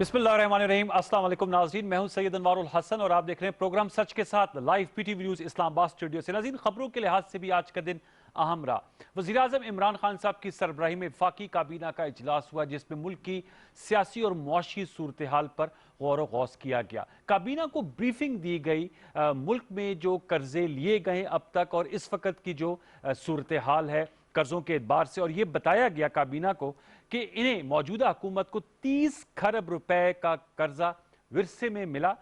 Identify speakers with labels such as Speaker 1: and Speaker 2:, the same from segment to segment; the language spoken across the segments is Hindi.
Speaker 1: बिस्मिल्लाहिर्रहमानिर्रहीम। अस्सलाम वालेकुम नाज़रीन, मैं हूं सैयद अनवारुल हसन और आप देख रहे हैं प्रोग्राम सच के साथ live PTV news Islamabad studio से। नाज़रीन, खबरों के लिहाज से भी आज का दिन अहम रहा। वज़ीर आज़म इमरान खान साहब की सरबराही में वफाकी काबीना का इजलास हुआ, जिसमें मुल्क की सियासी और मुआशी सूरत हाल पर गौर व गौस किया गया। काबीना को ब्रीफिंग दी गई मुल्क में जो कर्जे लिए गए अब तक और इस वक्त की जो सूरत हाल है कर्जों के एतबार से, और ये बताया गया काबीना को कि इन्हें मौजूदा हुकूमत को 30 खरब रुपए का कर्जा विरसे में मिला,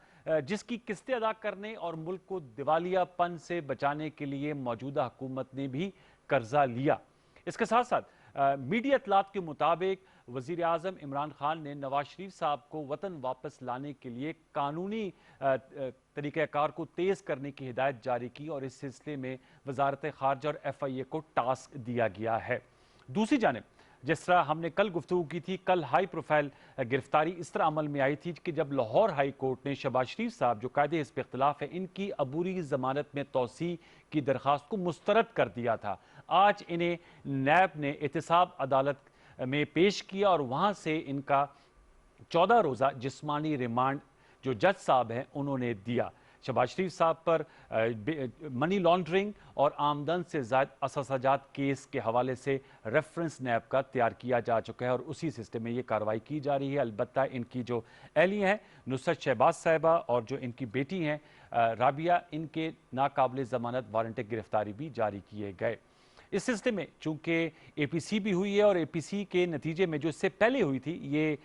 Speaker 1: जिसकी किस्तें अदा करने और मुल्क को दिवालियापन से बचाने के लिए मौजूदा हुकूमत ने भी कर्जा लिया। इसके साथ साथ मीडिया इतलात के मुताबिक वजीर आजम इमरान खान ने नवाज शरीफ साहब को वतन वापस लाने के लिए कानूनी तरीक़ाकार को तेज़ करने की हिदायत जारी की और इस सिलसिले में वजारत खारजा और FIA को टास्क दिया गया है। दूसरी जानिब, जिस तरह हमने कल गुफ्तगू की थी, कल हाई प्रोफाइल गिरफ्तारी इस तरह अमल में आई थी कि जब लाहौर हाई कोर्ट ने शहबाज शरीफ साहब जो कायदे हिस्ब इख्तिलाफ है इनकी अबूरी जमानत में तोसी की दरख्वास्त को मुस्तरद कर दिया था, आज इन्हें नैब ने एहतसाब अदालत में पेश किया और वहां से इनका 14 रोज़ा जिस्मानी रिमांड जो जज साहब हैं उन्होंने दिया। शहबाज शरीफ साहब पर मनी लॉन्ड्रिंग और आमदन से ज़ायद असाजात केस के हवाले से रेफरेंस नैब का तैयार किया जा चुका है और उसी सिस्टम में ये कार्रवाई की जा रही है। अलबत्ता इनकी जो एहलिया हैं नुसरत शहबाज साहिबा और जो इनकी बेटी हैं राबिया, इनके नाकाबिल ज़मानत वारंट गिरफ्तारी भी जारी किए गए। इस सिलसिले में चूंकि APC भी हुई है और APC के नतीजे में जो इससे पहले हुई थी, ये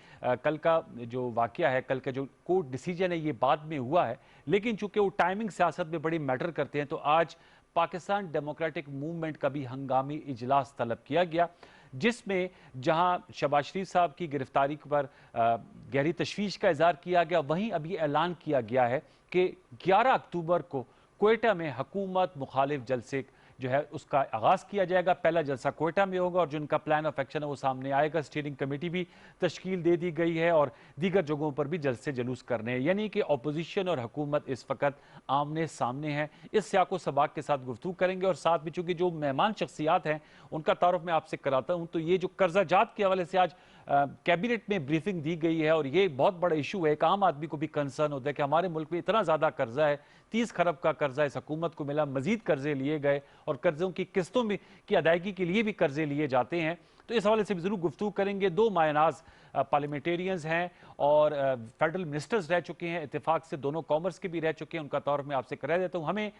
Speaker 1: कल का जो वाकया है, कल का जो कोर्ट डिसीजन है, ये बाद में हुआ है, लेकिन चूंकि वो टाइमिंग सियासत में बड़ी मैटर करते हैं तो आज पाकिस्तान डेमोक्रेटिक मूवमेंट का भी हंगामी इजलास तलब किया गया, जिसमें जहां शहबाज शरीफ साहब की गिरफ्तारी पर गहरी तशवीश का इजहार किया गया, वहीं अभी ऐलान किया गया है कि 11 अक्टूबर को क्वेटा में हुकूमत मुखालिफ जलसे जो है उसका आगाज किया जाएगा। पहला जलसा क्वेटा में होगा और जो उनका प्लान ऑफ एक्शन है वो सामने आएगा। स्टीयरिंग कमेटी भी तश्कील दे दी गई है और दीगर जगहों पर भी जलसे जुलूस करने हैं, यानी कि अपोजिशन और हुकूमत इस वक्त आमने सामने है। इस सियाको सबाक के साथ गुफ्तगू करेंगे और साथ भी चूंकि जो मेहमान शख्सियात हैं उनका तारुफ मैं आपसे कराता हूं। तो ये जो कर्जा जात के हवाले से आज कैबिनेट में ब्रीफिंग दी गई है और ये बहुत बड़ा इशू है, एक आम आदमी को भी कंसर्न होता है कि हमारे मुल्क में इतना ज्यादा कर्जा है, 30 खरब का कर्जा इस हुकूमत को मिला, मजीद कर्जे लिए गए और कर्जों की किस्तों में की अदायगी के लिए भी कर्जे लिए जाते हैं। तो इस हवाले से भी जरूर गुफ्तगू करेंगे। दो मायनाज पार्लियामेंटेरियंस हैं और फेडरल मिनिस्टर्स रह चुके हैं, इत्तेफाक से दोनों कॉमर्स के भी रह चुके हैं, उनका तारुफ मैं आपसे करा देता हूँ। हमें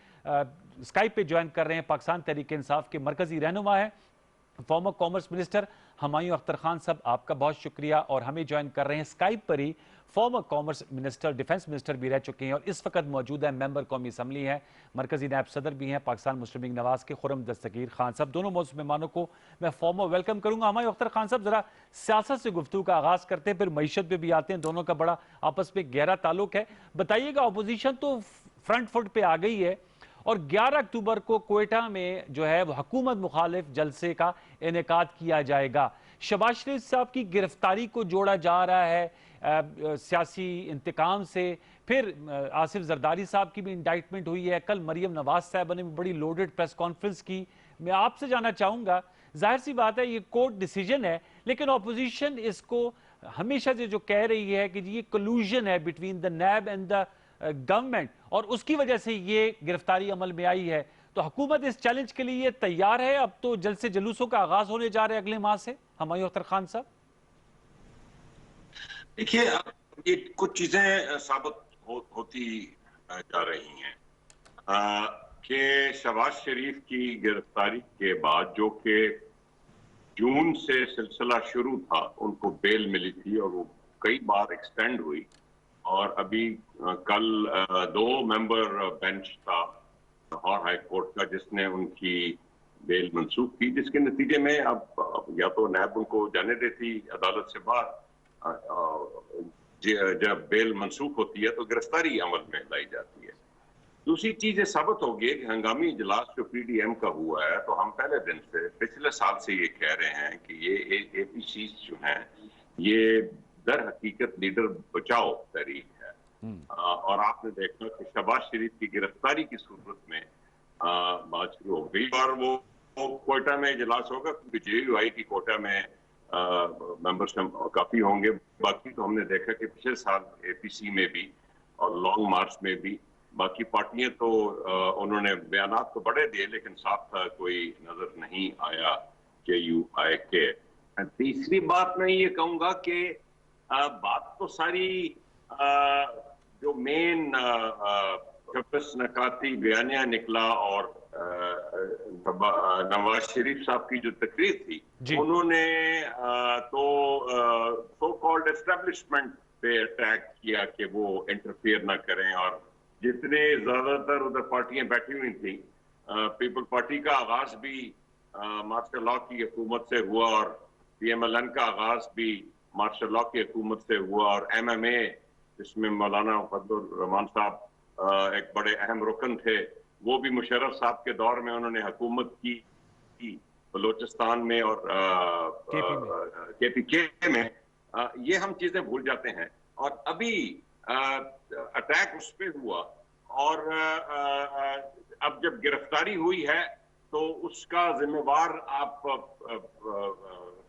Speaker 1: स्काइप पे ज्वाइन कर रहे हैं पाकिस्तान तहरीक इंसाफ के मरकजी रहनुमा है farmer commerce minister Humayun Akhtar Khan साहब, आपका बहुत शुक्रिया। और हमें ज्वाइन कर रहे हैं स्काइप पर ही former commerce minister, defence minister भी रह चुके हैं और इस वक्त मौजूद है मेंबर कौमी असम्बली है, मरकजी नायब सदर भी हैं पाकिस्तान मुस्लिम लीग नवाज के खुर्रम दस्तगीर खान साहब। दोनों मौजूद मेहमानों को मैं फॉर्मर वेलकम करूंगा। हुमायूं अख्तर खान साहब, जरा सियासत से गुफ्तगू का आगाज करते हैं, फिर मईशत पे भी आते हैं, दोनों का बड़ा आपस में गहरा ताल्लुक है। बताइएगा, अपोजिशन तो फ्रंट फुट पे आ गई है और 11 अक्टूबर को क्वेटा में जो है वो हुकूमत मुखालिफ जलसे का इनेकाद किया जाएगा। शहबाज शरीफ साहब की गिरफ्तारी को जोड़ा जा रहा है सियासी इंतकाम से, फिर आसिफ जरदारी साहब की भी इंडाइटमेंट हुई है, कल मरियम नवाज साहब ने भी बड़ी लोडेड प्रेस कॉन्फ्रेंस की। मैं आपसे जानना चाहूंगा, जाहिर सी बात है ये कोर्ट डिसीजन है, लेकिन ऑपोजिशन इसको हमेशा से जो कह रही है कि ये कलूजन है between the NAB and the government और उसकी वजह से ये गिरफ्तारी अमल में आई है, तो हुकूमत इस चैलेंज के लिए तैयार है? अब तो जल्द से जुलूसों का आगाज होने जा रहे हैं अगले माह से। हुमायूं अख्तर खान साहब,
Speaker 2: देखिए, ये कुछ चीजें साबित होती जा रही हैं कि शहबाज शरीफ की गिरफ्तारी के बाद जो कि जून से सिलसिला शुरू था, उनको बेल मिली थी और वो कई बार एक्सटेंड हुई और अभी कल 2 मेंबर बेंच था लाहौर हाई कोर्ट का जिसने उनकी बेल मंसूख की, जिसके नतीजे में अब या तो नैब उनको जाने देती अदालत से बाहर, जब बेल मंसूख होती है तो गिरफ्तारी अमल में लाई जाती है। दूसरी चीज ये साबित होगी कि हंगामी इजलास जो PDM का हुआ है, तो हम पहले दिन से पिछले साल से ये कह रहे हैं कि ये APC जो हैं ये दर हकीकत लीडर बचाओ तहरीक है और आपने देखा कि शहबाज शरीफ की गिरफ्तारी की सूरत में बात शुरू हो गई और वो क्वेटा में इजलास होगा क्योंकि JUI की कोटा में मेंबर्स काफी होंगे। बाकी तो हमने देखा कि पिछले साल एपीसी में भी और लॉन्ग मार्च में भी बाकी पार्टियां तो उन्होंने बयानात तो बड़े दिए, लेकिन साथ कोई नजर नहीं आया KUI के। तीसरी बात मैं ये कहूंगा कि बात तो सारी जो मेन नकाती बयानिया निकला और नवाज शरीफ साहब की जो तकरीर थी, उन्होंने तो सो कॉल्ड एस्टेब्लिशमेंट पे अटैक किया कि वो इंटरफेयर ना करें, और जितने ज्यादातर उधर पार्टियां बैठी हुई थी, पीपल पार्टी का आगाज भी मार्शल लॉ की हुकूमत से हुआ और PMLN का आगाज भी मार्शल लॉ की हुकूमत से हुआ, और MMA जिसमें मौलाना फजलुर रहमान साहब एक बड़े अहम रुकन थे, वो भी मुशर्रफ साहब के दौर में उन्होंने हुकूमत की बलोचिस्तान में और KPK में। ये हम चीजें भूल जाते हैं, और अभी अटैक उस पर हुआ, और अब जब गिरफ्तारी हुई है तो उसका जिम्मेवार आप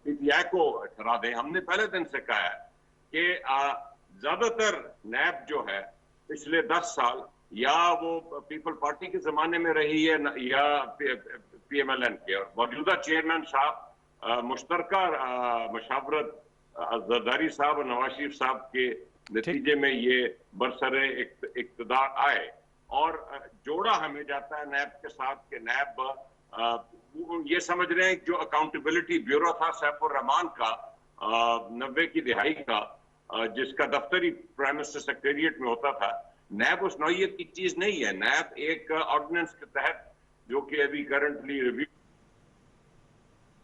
Speaker 2: PTI को ठहरा दें। हमने पहले दिन से कहा है कि ज्यादातर नैब जो है पिछले 10 साल या वो पीपल पार्टी के जमाने में रही है या PMLN के, और मौजूदा चेयरमैन साहब मुश्तरका मशावरत जरदारी साहब और नवाज शरीफ साहब के नतीजे में ये बरसरे इक्तदार आए, और जोड़ा हमें जाता है नैब के साथ कि नैब ये समझ रहे हैं जो अकाउंटेबिलिटी ब्यूरो था सैफुर रहमान का 90 की दिहाई का, जिसका दफ्तरी प्राइम मिनिस्टर सेक्रेटेरिएट में होता था, नैब उस नौयत की चीज नहीं है। नैब एक ऑर्डिनेंस के तहत जो कि अभी करंटली रिव्यू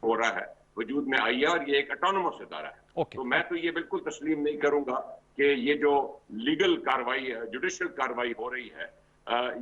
Speaker 2: हो रहा है वजूद में आई है, और ये एक ऑटोनोमस इदारा है। तो मैं तो ये बिल्कुल तस्लीम नहीं करूंगा कि ये जो लीगल कार्रवाई है, जुडिशियल कार्रवाई हो रही है,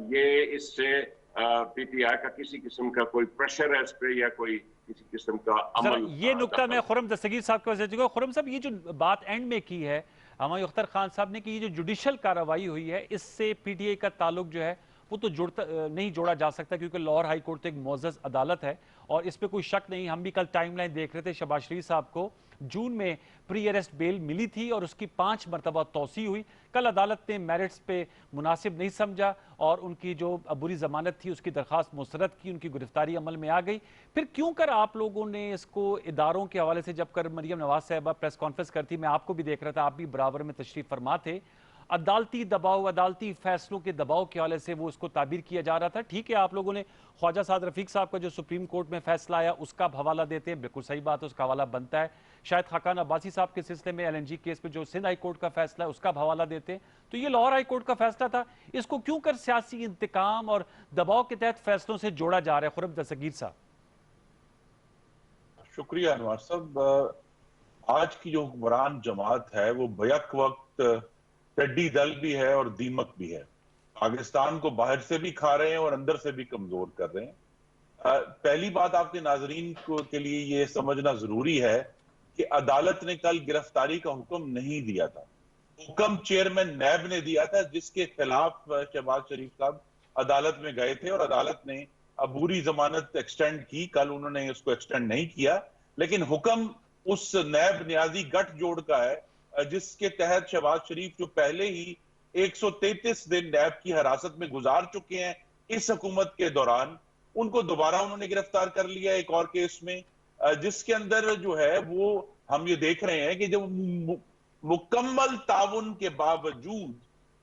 Speaker 2: ये इससे PTI का किसी किस्म का कोई प्रेशर है इस पे या कोई किसी किस्म का अमल।
Speaker 1: ये नुक्ता मैं खुरम दस्तगीर साहब के वजह खुरम साहब, ये जो बात एंड में की है हमारे अख्तर खान साहब ने कि ये जो जुडिशियल कार्रवाई हुई है इससे PTI का ताल्लुक जो है वो तो नहीं जोड़ा जा सकता, क्योंकि लाहौर हाई कोर्ट तो एक मोअज़्ज़ज़ अदालत है और इस पे कोई शक नहीं। हम भी कल टाइमलाइन देख रहे थे, शहबाज शरीफ साहब को जून में प्री अरेस्ट बेल मिली थी और उसकी 5 मरतबा तौसी हुई। कल अदालत ने मेरिट्स पे मुनासिब नहीं समझा और उनकी जो अबूरी जमानत थी उसकी दरख्वास्त मुस्तरद की, उनकी गिरफ्तारी अमल में आ गई। फिर क्यों कर आप लोगों ने इसको इदारों के हवाले से, जब कर मरियम नवाज साहबा प्रेस कॉन्फ्रेंस करती, मैं आपको भी देख रहा था, आप भी बराबर में तशरीफ फरमा थे, अदालती दबाव, अदालती फैसलों के दबाव के हवाले से वो उसको ताबीर किया जा रहा था। ठीक है, आप लोगों ने ख्वाजा साद रफीक साहब का जो सुप्रीम कोर्ट में फैसला आया उसका हवाला देते हैं, बिल्कुल सही बात है, उसका हवाला बनता है। शायद खाकान अब्बासी साहब के सिलसिले में LNG केस पे जो सिंध हाई कोर्ट का फैसला है उसका हवाला देते हैं। तो ये लाहौर हाई कोर्ट का फैसला था, इसको क्यों कर सियासी इंतकाम और दबाव के तहत फैसलों से जोड़ा जा रहा है? खुरम दस्तगीर साहब।
Speaker 3: शुक्रिया अनवर साहब। आज की जो हुक्मरान जमात है वो बैक वक्त टिड्डी दल भी है और दीमक भी है। पाकिस्तान को बाहर से भी खा रहे हैं और अंदर से भी कमजोर कर रहे हैं। पहली बात आपके नाजरीन के लिए ये समझना जरूरी है कि अदालत ने कल गिरफ्तारी का हुक्म नहीं दिया था, हुक्म चेयरमैन नैब ने दिया था, जिसके खिलाफ शहबाज शरीफ साहब अदालत में गए थे और अदालत ने अबूरी जमानत एक्सटेंड की। कल उन्होंने उसको एक्सटेंड नहीं किया, लेकिन हुक्म उस नैब न्याजी गठजोड़ का है जिसके तहत शहबाज शरीफ जो पहले ही 133 दिन नैब की हिरासत में गुजार चुके हैं इस हुकूमत के दौरान, उनको दोबारा उन्होंने गिरफ्तार कर लिया एक और केस में, जिसके अंदर जो है वो हम ये देख रहे हैं कि जब मुकम्मल ताउन के बावजूद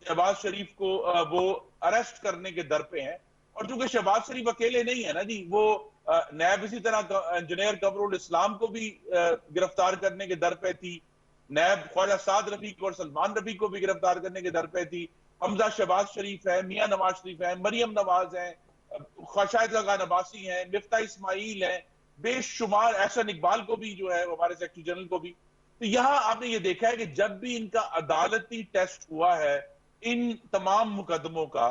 Speaker 3: शहबाज शरीफ को वो अरेस्ट करने के दर पे हैं। और चूंकि शहबाज शरीफ अकेले नहीं है ना जी, वो नैब इसी तरह इंजीनियर कमरुल इस्लाम को भी गिरफ्तार करने के दर पे थी, नैब ख्वाजा साद रफीक और सलमान रफीक को भी गिरफ्तार करने के दर पे थी, हमजा शहबाज शरीफ है, मियां नवाज शरीफ है, मरियम नवाज है, शाहिद खाकान अब्बासी हैं, मिफ्ता इस्माइल है, बेशुमार, एहसन इकबाल को भी जो है हमारे सेक्रेटरी जनरल को भी। तो यहां आपने ये देखा है कि जब भी इनका अदालती टेस्ट हुआ है इन तमाम मुकदमों का,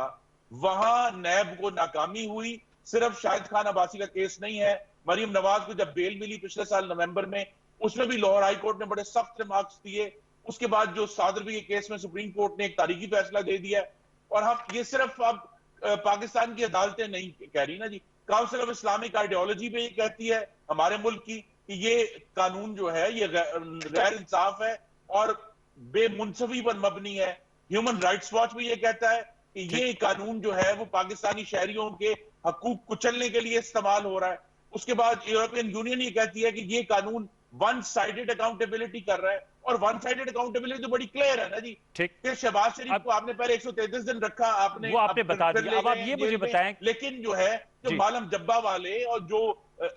Speaker 3: वहां नैब को नाकामी हुई। सिर्फ शाहिद खान अब्बासी का केस नहीं है, मरियम नवाज को जब बेल मिली पिछले साल नवंबर में, उसमें भी लाहौर हाई कोर्ट ने बड़े सख्त रिमार्क्स दिए। उसके बाद जो साद रफीक के केस में सुप्रीम कोर्ट ने एक तारीखी फैसला दे दिया। और हम ये सिर्फ अब पाकिस्तान की अदालतें नहीं कह रही ना जी, काउंसिल ऑफ इस्लामिक आइडियोलॉजी भी ये कहती है हमारे मुल्क की कि ये कानून जो है ये गैर इंसाफ है और बेमुनसफी पर मबनी है। ह्यूमन राइट्स वॉच भी ये कहता है कि ये कानून जो है वो पाकिस्तानी शहरियों के हकूक कुचलने के लिए इस्तेमाल हो रहा है। उसके बाद यूरोपियन यूनियन ये कहती है कि ये कानून वन साइडेड अकाउंटेबिलिटी कर रहा है, और वन साइडेड अकाउंटेबिलिटी तो बड़ी क्लियर है ना जी।
Speaker 1: ठीक,
Speaker 3: कि शहबाज शरीफ को आपने पहले 133 दिन रखा, आपने
Speaker 1: वो आपने बता
Speaker 3: फिर
Speaker 1: दिया।
Speaker 3: ले
Speaker 1: अब आप
Speaker 3: गए
Speaker 1: ये
Speaker 3: जेल
Speaker 1: मुझे
Speaker 3: में।
Speaker 1: बताएं,
Speaker 3: लेकिन जो है जो मालम जब्बा वाले और जो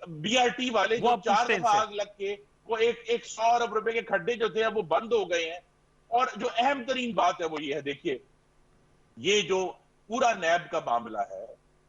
Speaker 3: बीआरटी वाले
Speaker 1: वो
Speaker 3: जो
Speaker 1: आप
Speaker 3: 4
Speaker 1: पूछते हैं
Speaker 3: दफा
Speaker 1: इनसे।
Speaker 3: आग लग के वो एक 100 अरब रुपए के खड्डे जो थे वो बंद हो गए हैं। और जो अहम तरीन बात है वो ये है, देखिए ये जो पूरा नैब का मामला है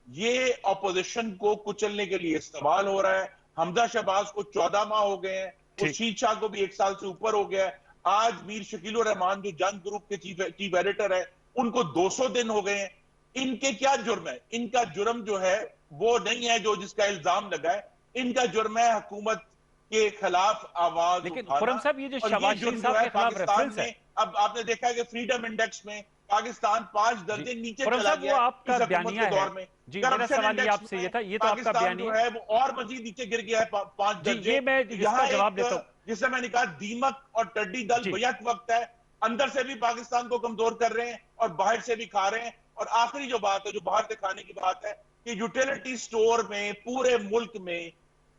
Speaker 3: ये ऑपोजिशन को कुचलने के लिए इस्तेमाल हो रहा है। हमजा शहबाज को 14 माह हो गए हैं, खुर्शीद शाह को भी 1 साल से ऊपर हो गया है। आज मीर शकील रहमान जो जंग ग्रुप के चीफ एडिटर है उनको 200 दिन हो गए हैं। इनके क्या जुर्म है? इनका जुर्म जो है वो नहीं है जो जिसका इल्जाम लगा है, इनका जुर्म है हुकूमत के खिलाफ आवाज
Speaker 1: लेकिन
Speaker 3: उठाना।
Speaker 1: खुर्रम साहब, ये जो
Speaker 3: और ये
Speaker 1: शहबाज
Speaker 3: जुर्म
Speaker 1: शरीफ
Speaker 3: जो
Speaker 1: साहब
Speaker 3: है
Speaker 1: के खिलाफ
Speaker 3: पाकिस्तान
Speaker 1: रेफरेंस है,
Speaker 3: में, अब आपने देखा है कि फ्रीडम इंडेक्स में पाकिस्तान 5 दर्जे नीचे
Speaker 1: खुर्रम
Speaker 3: चला
Speaker 1: साहब,
Speaker 3: गया
Speaker 1: वो
Speaker 3: है
Speaker 1: आपका
Speaker 3: इस हुकूमत
Speaker 1: बयानिया
Speaker 3: के
Speaker 1: है।
Speaker 3: दौर में।
Speaker 1: जी, मेरा
Speaker 3: करप्शन
Speaker 1: सवाल ये
Speaker 3: इंडेक्स
Speaker 1: आपसे ये
Speaker 3: में
Speaker 1: था, ये तो आपका
Speaker 3: पाकिस्तान
Speaker 1: बयानिया
Speaker 3: जो है वो और मजीद नीचे गिर गया है 5
Speaker 1: जी,
Speaker 3: दर्जे।
Speaker 1: ये मैं
Speaker 3: तो
Speaker 1: इसका
Speaker 3: यहाँ
Speaker 1: जवाब देता हूं।
Speaker 3: एक, जिसे मैंने कहा, दीमक और टड्डी दल
Speaker 1: जी,
Speaker 3: बैक वक्त है। अंदर से भी पाकिस्तान को कमजोर कर रहे हैं और बाहर से भी खा रहे हैं। और आखिरी जो बात है, जो बाहर से खाने की बात है, कि यूटिलिटी स्टोर में पूरे मुल्क में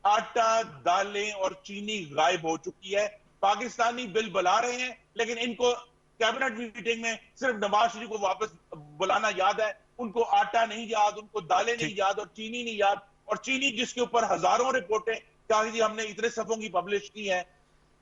Speaker 3: आटा, दालें और चीनी गायब हो चुकी है। पाकिस्तानी बिल बुला रहे हैं लेकिन इनको कैबिनेट मीटिंग में सिर्फ नवाज शरीफ को वापस बुलाना याद है, उनको आटा नहीं याद, उनको दालें नहीं याद और चीनी नहीं याद। और चीनी जिसके ऊपर हजारों रिपोर्टें कागजी हमने इतने सफों की पब्लिश की हैं,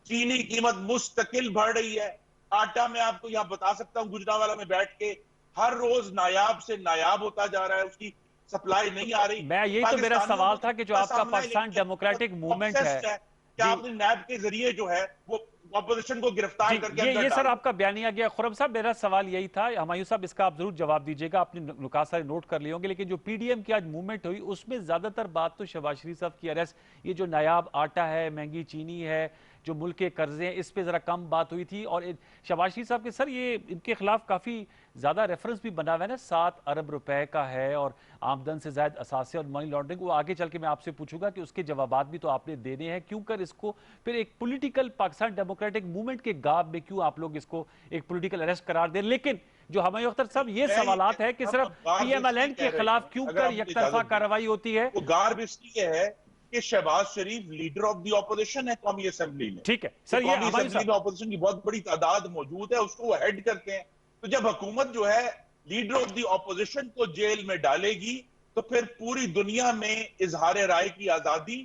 Speaker 3: चीनी की कीमत मुस्तकिल बढ़ रही है। आटा मैं आपको यहां बता सकता हूं, गुजरावाला में बैठ के, हर रोज नायाब से नायाब होता जा रहा है, उसकी सप्लाई नहीं आ रही।
Speaker 1: मैं यही तो मेरा सवाल था कि जो आपका पाकिस्तान डेमोक्रेटिक मूवमेंट है,
Speaker 3: क्या आपने नैब के जरिए जो है वो ऑपोजिशन को गिरफ्तार करके अंदर
Speaker 1: ये सर
Speaker 3: डाल
Speaker 1: आपका बयानिया गया। खुर्रम साहब, मेरा सवाल यही था, हमायूं साहब इसका आप जरूर जवाब दीजिएगा, आपने नुकात सारे नोट कर लिए होंगे। लेकिन जो पीडीएम की आज मूवमेंट हुई उसमें ज्यादातर बात तो शहबाज शरीफ साहब की अरेस्ट, ये जो नायाब आटा है, महंगी चीनी है, जो मुल्क के कर्जे हैं, इस पे जरा कम बात हुई थी। और शहबाज शरीफ साहब के सर ये इनके खिलाफ काफी ज्यादा रेफरेंस भी बना हुआ है ना, 7 अरब रुपए का है और आमदन से ज्यादा असासे और मनी लॉन्ड्रिंग। वो आगे चल के मैं आपसे पूछूंगा कि उसके जवाबात भी तो आपने देने हैं। क्यों कर इसको फिर एक पॉलिटिकल पाकिस्तान डेमोक्रेटिक मूवमेंट के गाब में क्यों आप लोग इसको एक पॉलिटिकल अरेस्ट करार दें? लेकिन जो हमायूं अख्तर साहब, ये सवालात है कि सिर्फ पीएमएलएन के खिलाफ क्यों कर यकतरफा कार्रवाई होती है?
Speaker 3: वो गार्ब इसलिए है कि शहबाज शरीफ लीडर ऑफ द ऑपोजिशन है कौमी असेंबली में।
Speaker 1: ठीक है सर, ये
Speaker 3: कौमी असेंबली में ऑपोजिशन की बहुत बड़ी तादाद मौजूद है, उसको वो हेड करते हैं। तो जब हुकूमत जो है लीडर ऑफ द ऑपोजिशन को जेल में डालेगी तो फिर पूरी दुनिया में इजहार राय की आजादी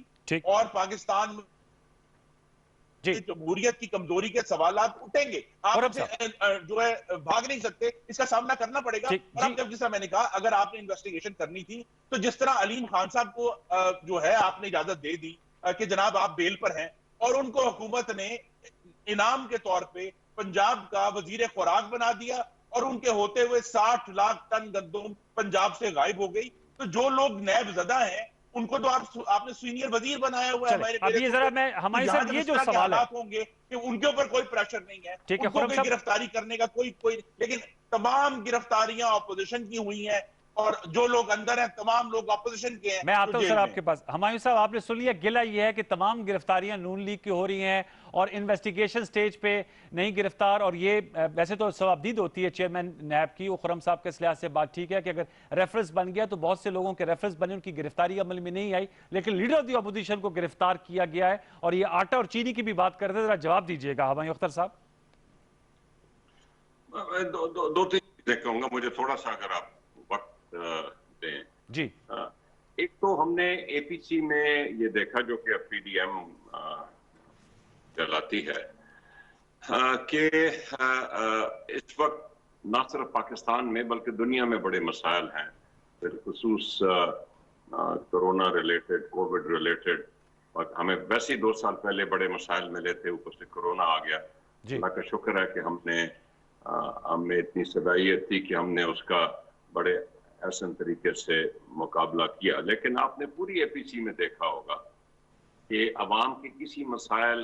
Speaker 3: और पाकिस्तान में जमहूरियत की कमजोरी के सवालात उठेंगे। आप जो है भाग नहीं सकते, इसका सामना करना पड़ेगा। और अब जब, जैसा मैंने कहा, अगर आपने इन्वेस्टिगेशन करनी थी तो जिस तरह अलीम खान साहब को जो है आपने इजाजत दे दी कि जनाब आप बेल पर हैं, और उनको हुकूमत ने इनाम के तौर पे पंजाब का वजीर खुराक बना दिया और उनके होते हुए 60 लाख टन गंदम पंजाब से गायब हो गई। तो जो लोग नैब ज़दा हैं उनको तो आपने सीनियर वजीर बनाया हुआ है।
Speaker 1: अब ये जरा मैं हमारे साथ ये जो सवाल है
Speaker 3: होंगे कि उनके ऊपर कोई प्रेशर नहीं है,
Speaker 1: ठीक है,
Speaker 3: उनको कोई गिरफ्तारी करने का कोई लेकिन तमाम गिरफ्तारियां ऑपोजिशन की हुई हैं और जो लोग अंदर हैं तमाम लोग ऑपोजिशन के हैं।
Speaker 1: मैं आता हूं सर आपके पास। हमायूं साहब, आपने सुन लिया, गिला ये है कि तमाम गिरफ्तारियां नून लीग की हो रही हैं और इन्वेस्टिगेशन स्टेज पे नहीं गिरफ्तार। और ये वैसे तो सवाबदीद होती है चेयरमैन नैब की, वो खुर्रम साहब के लिहाज से बात ठीक है कि अगर रेफरेंस बन गया तो बहुत से लोगों के रेफरेंस बने, उनकी गिरफ्तारी अमल में नहीं आई, लेकिन लीडर ऑफ द ऑपोजिशन को गिरफ्तार किया गया है। और ये आटा और चीनी की भी बात करते हैं, जरा जवाब दीजिएगा हमायूं अख्तर साहब।
Speaker 2: दो तीन चीजें कहूंगा, मुझे थोड़ा सा अगर आप वक्त
Speaker 1: जी।
Speaker 2: एक तो हमने एपीसी में ये देखा, जो कि अब पीडीएम चलाती है, कि इस वक्त न सिर्फ पाकिस्तान में बल्कि दुनिया में बड़े मसाइल हैं, बिलखुसूस कोरोना रिलेटेड, कोविड रिलेटेड। और हमें वैसे ही 2 साल पहले बड़े मसाइल मिले थे, ऊपर से कोरोना आ गया। अल्लाह का शुक्र है कि हमें इतनी सलाहियत थी कि हमने उसका बड़े ऐसे तरीके से मुकाबला किया। लेकिन आपने पूरी एपीसी में देखा होगा कि अवाम के किसी मसाइल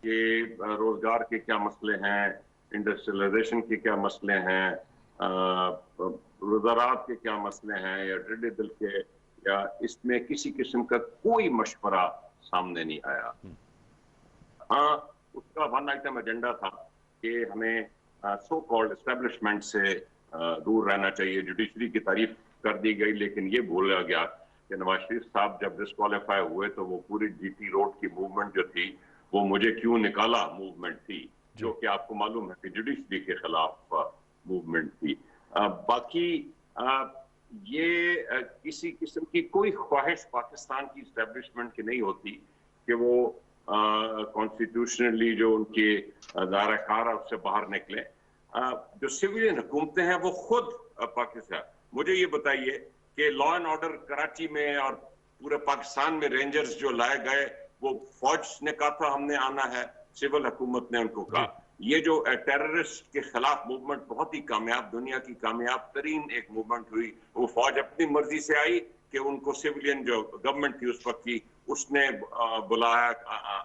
Speaker 2: के, रोजगार के क्या मसले हैं, इंडस्ट्रियलाइजेशन के क्या मसले हैं, ज़राअत के क्या मसले हैं, या टिड्डी दल के, या इसमें किसी किस्म का कोई मशवरा सामने नहीं आया। हाँ, उसका वन आइटम एजेंडा था कि हमें सो कॉल्ड एस्टेब्लिशमेंट से दूर रहना चाहिए। जुडिशरी की तारीफ कर दी गई, लेकिन ये भूला गया कि नवाज शरीफ साहब जब डिस्क्वालीफाई हुए तो वो पूरी जीटी रोड की मूवमेंट जो थी वो मुझे क्यों निकाला मूवमेंट थी, जो कि आपको मालूम है कि जुडिशरी के खिलाफ मूवमेंट थी। बाकी ये किसी किस्म की कोई ख्वाहिश पाकिस्तान की एस्टेब्लिशमेंट की नहीं होती कि वो कॉन्स्टिट्यूशनली जो उनके दायरा कार है उससे बाहर निकले। जो सिविलियन हुकूमतें हैं वो खुद पाकिस्तान, मुझे ये बताइए कि लॉ एंड ऑर्डर कराची में और पूरे पाकिस्तान में रेंजर्स जो लाए गए वो फौज ने कहा था हमने आना है, सिविल हुकूमत ने उनको कहा। ये जो टेररिस्ट के खिलाफ मूवमेंट बहुत ही कामयाब, दुनिया की कामयाब तरीन एक मूवमेंट हुई, वो फौज अपनी मर्जी से आई कि उनको सिविलियन जो गवर्नमेंट थी उस वक्त की उसने बुलाया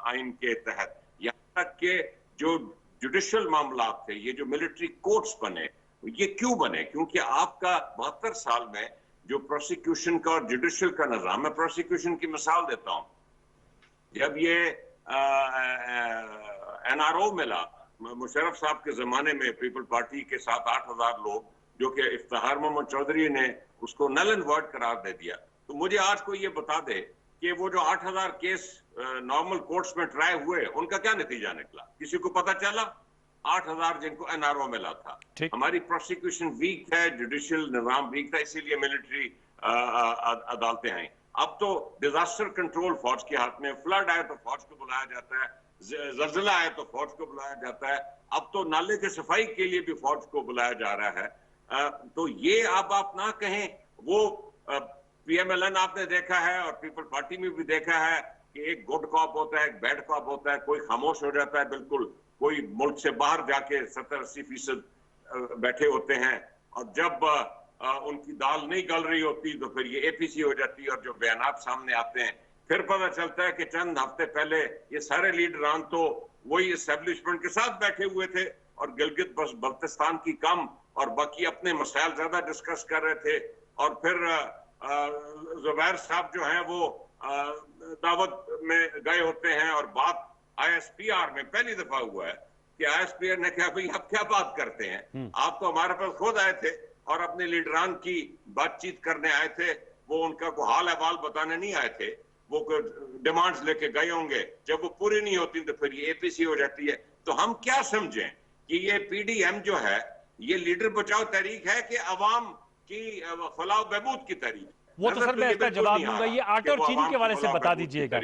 Speaker 2: आइन के तहत। यहाँ तक के जो जुडिशल मामला थे, ये जो मिलिट्री कोर्ट्स बने, ये क्यों बने? क्योंकि आपका 72 साल में जो प्रोसिक्यूशन का और जुडिशल का निजाम है, प्रोसिक्यूशन की मिसाल देता हूं, जब ये NRO मिला मुशर्रफ साहब के जमाने में, पीपल पार्टी के 7-8 हजार लोग, जो कि इफ्तिखार मोहम्मद चौधरी ने उसको नल एंड वॉइड करार दे दिया। तो मुझे आज कोई ये बता दे कि वो जो 8000 केस नॉर्मल कोर्ट्स में ट्राई हुए उनका क्या नतीजा निकला? किसी को पता चला? 8000 जिनको NRO मिला था। हमारी प्रोसिक्यूशन वीक है, जुडिशियल निजाम वीक था, इसीलिए मिलिट्री अदालतें आई। अब तो डिजास्टर कंट्रोल फौज के हाथ में, फ्लड आए तो फौज को बुलाया जाता है, जल्जला आए तो फौज को बुलाया जाता है, अब तो नाले की सफाई के लिए भी फौज को बुलाया जा रहा है। तो ये अब आप ना कहें, वो PMLN आपने देखा है और पीपल पार्टी में भी देखा है कि एक गुड कॉप होता है, एक बैड कॉप होता है, कोई खामोश हो जाता है बिल्कुल, कोई मुल्क से बाहर जाके 70-80% बैठे होते हैं, और जब उनकी दाल नहीं गल रही होती तो फिर ये APC हो जाती है, और जो बयानात सामने आते हैं फिर पता चलता है कि चंद हफ्ते पहले ये सारे लीडरान तो वही एस्टेब्लिशमेंट के साथ बैठे हुए थे और गिलगित बल्तिस्तान की कम और बाकी अपने मसाइल ज्यादा डिस्कस कर रहे थे। और फिर जुबैर साहब जो हैं वो दावत में गए होते हैं, और बात ISPR में पहली दफा हुआ है कि ISPR ने कहा भाई आप क्या बात करते हैं, आप तो हमारे पास खुद आए थे और अपने लीडरान की बातचीत करने आए थे, वो उनका को हाल अहवाल बताने नहीं आए थे, वो डिमांड्स लेके गए होंगे, जब वो पूरी नहीं होती तो फिर ये APC हो जाती है। तो हम क्या समझें कि ये PDM जो है ये लीडर बचाओ तहरीक है कि अवाम की फलाह बहबूद की तहरीक?
Speaker 1: वो तो सर मैं इसका जवाब दूंगा, ये आटे और चीनी के वाले से बता दीजिएगा।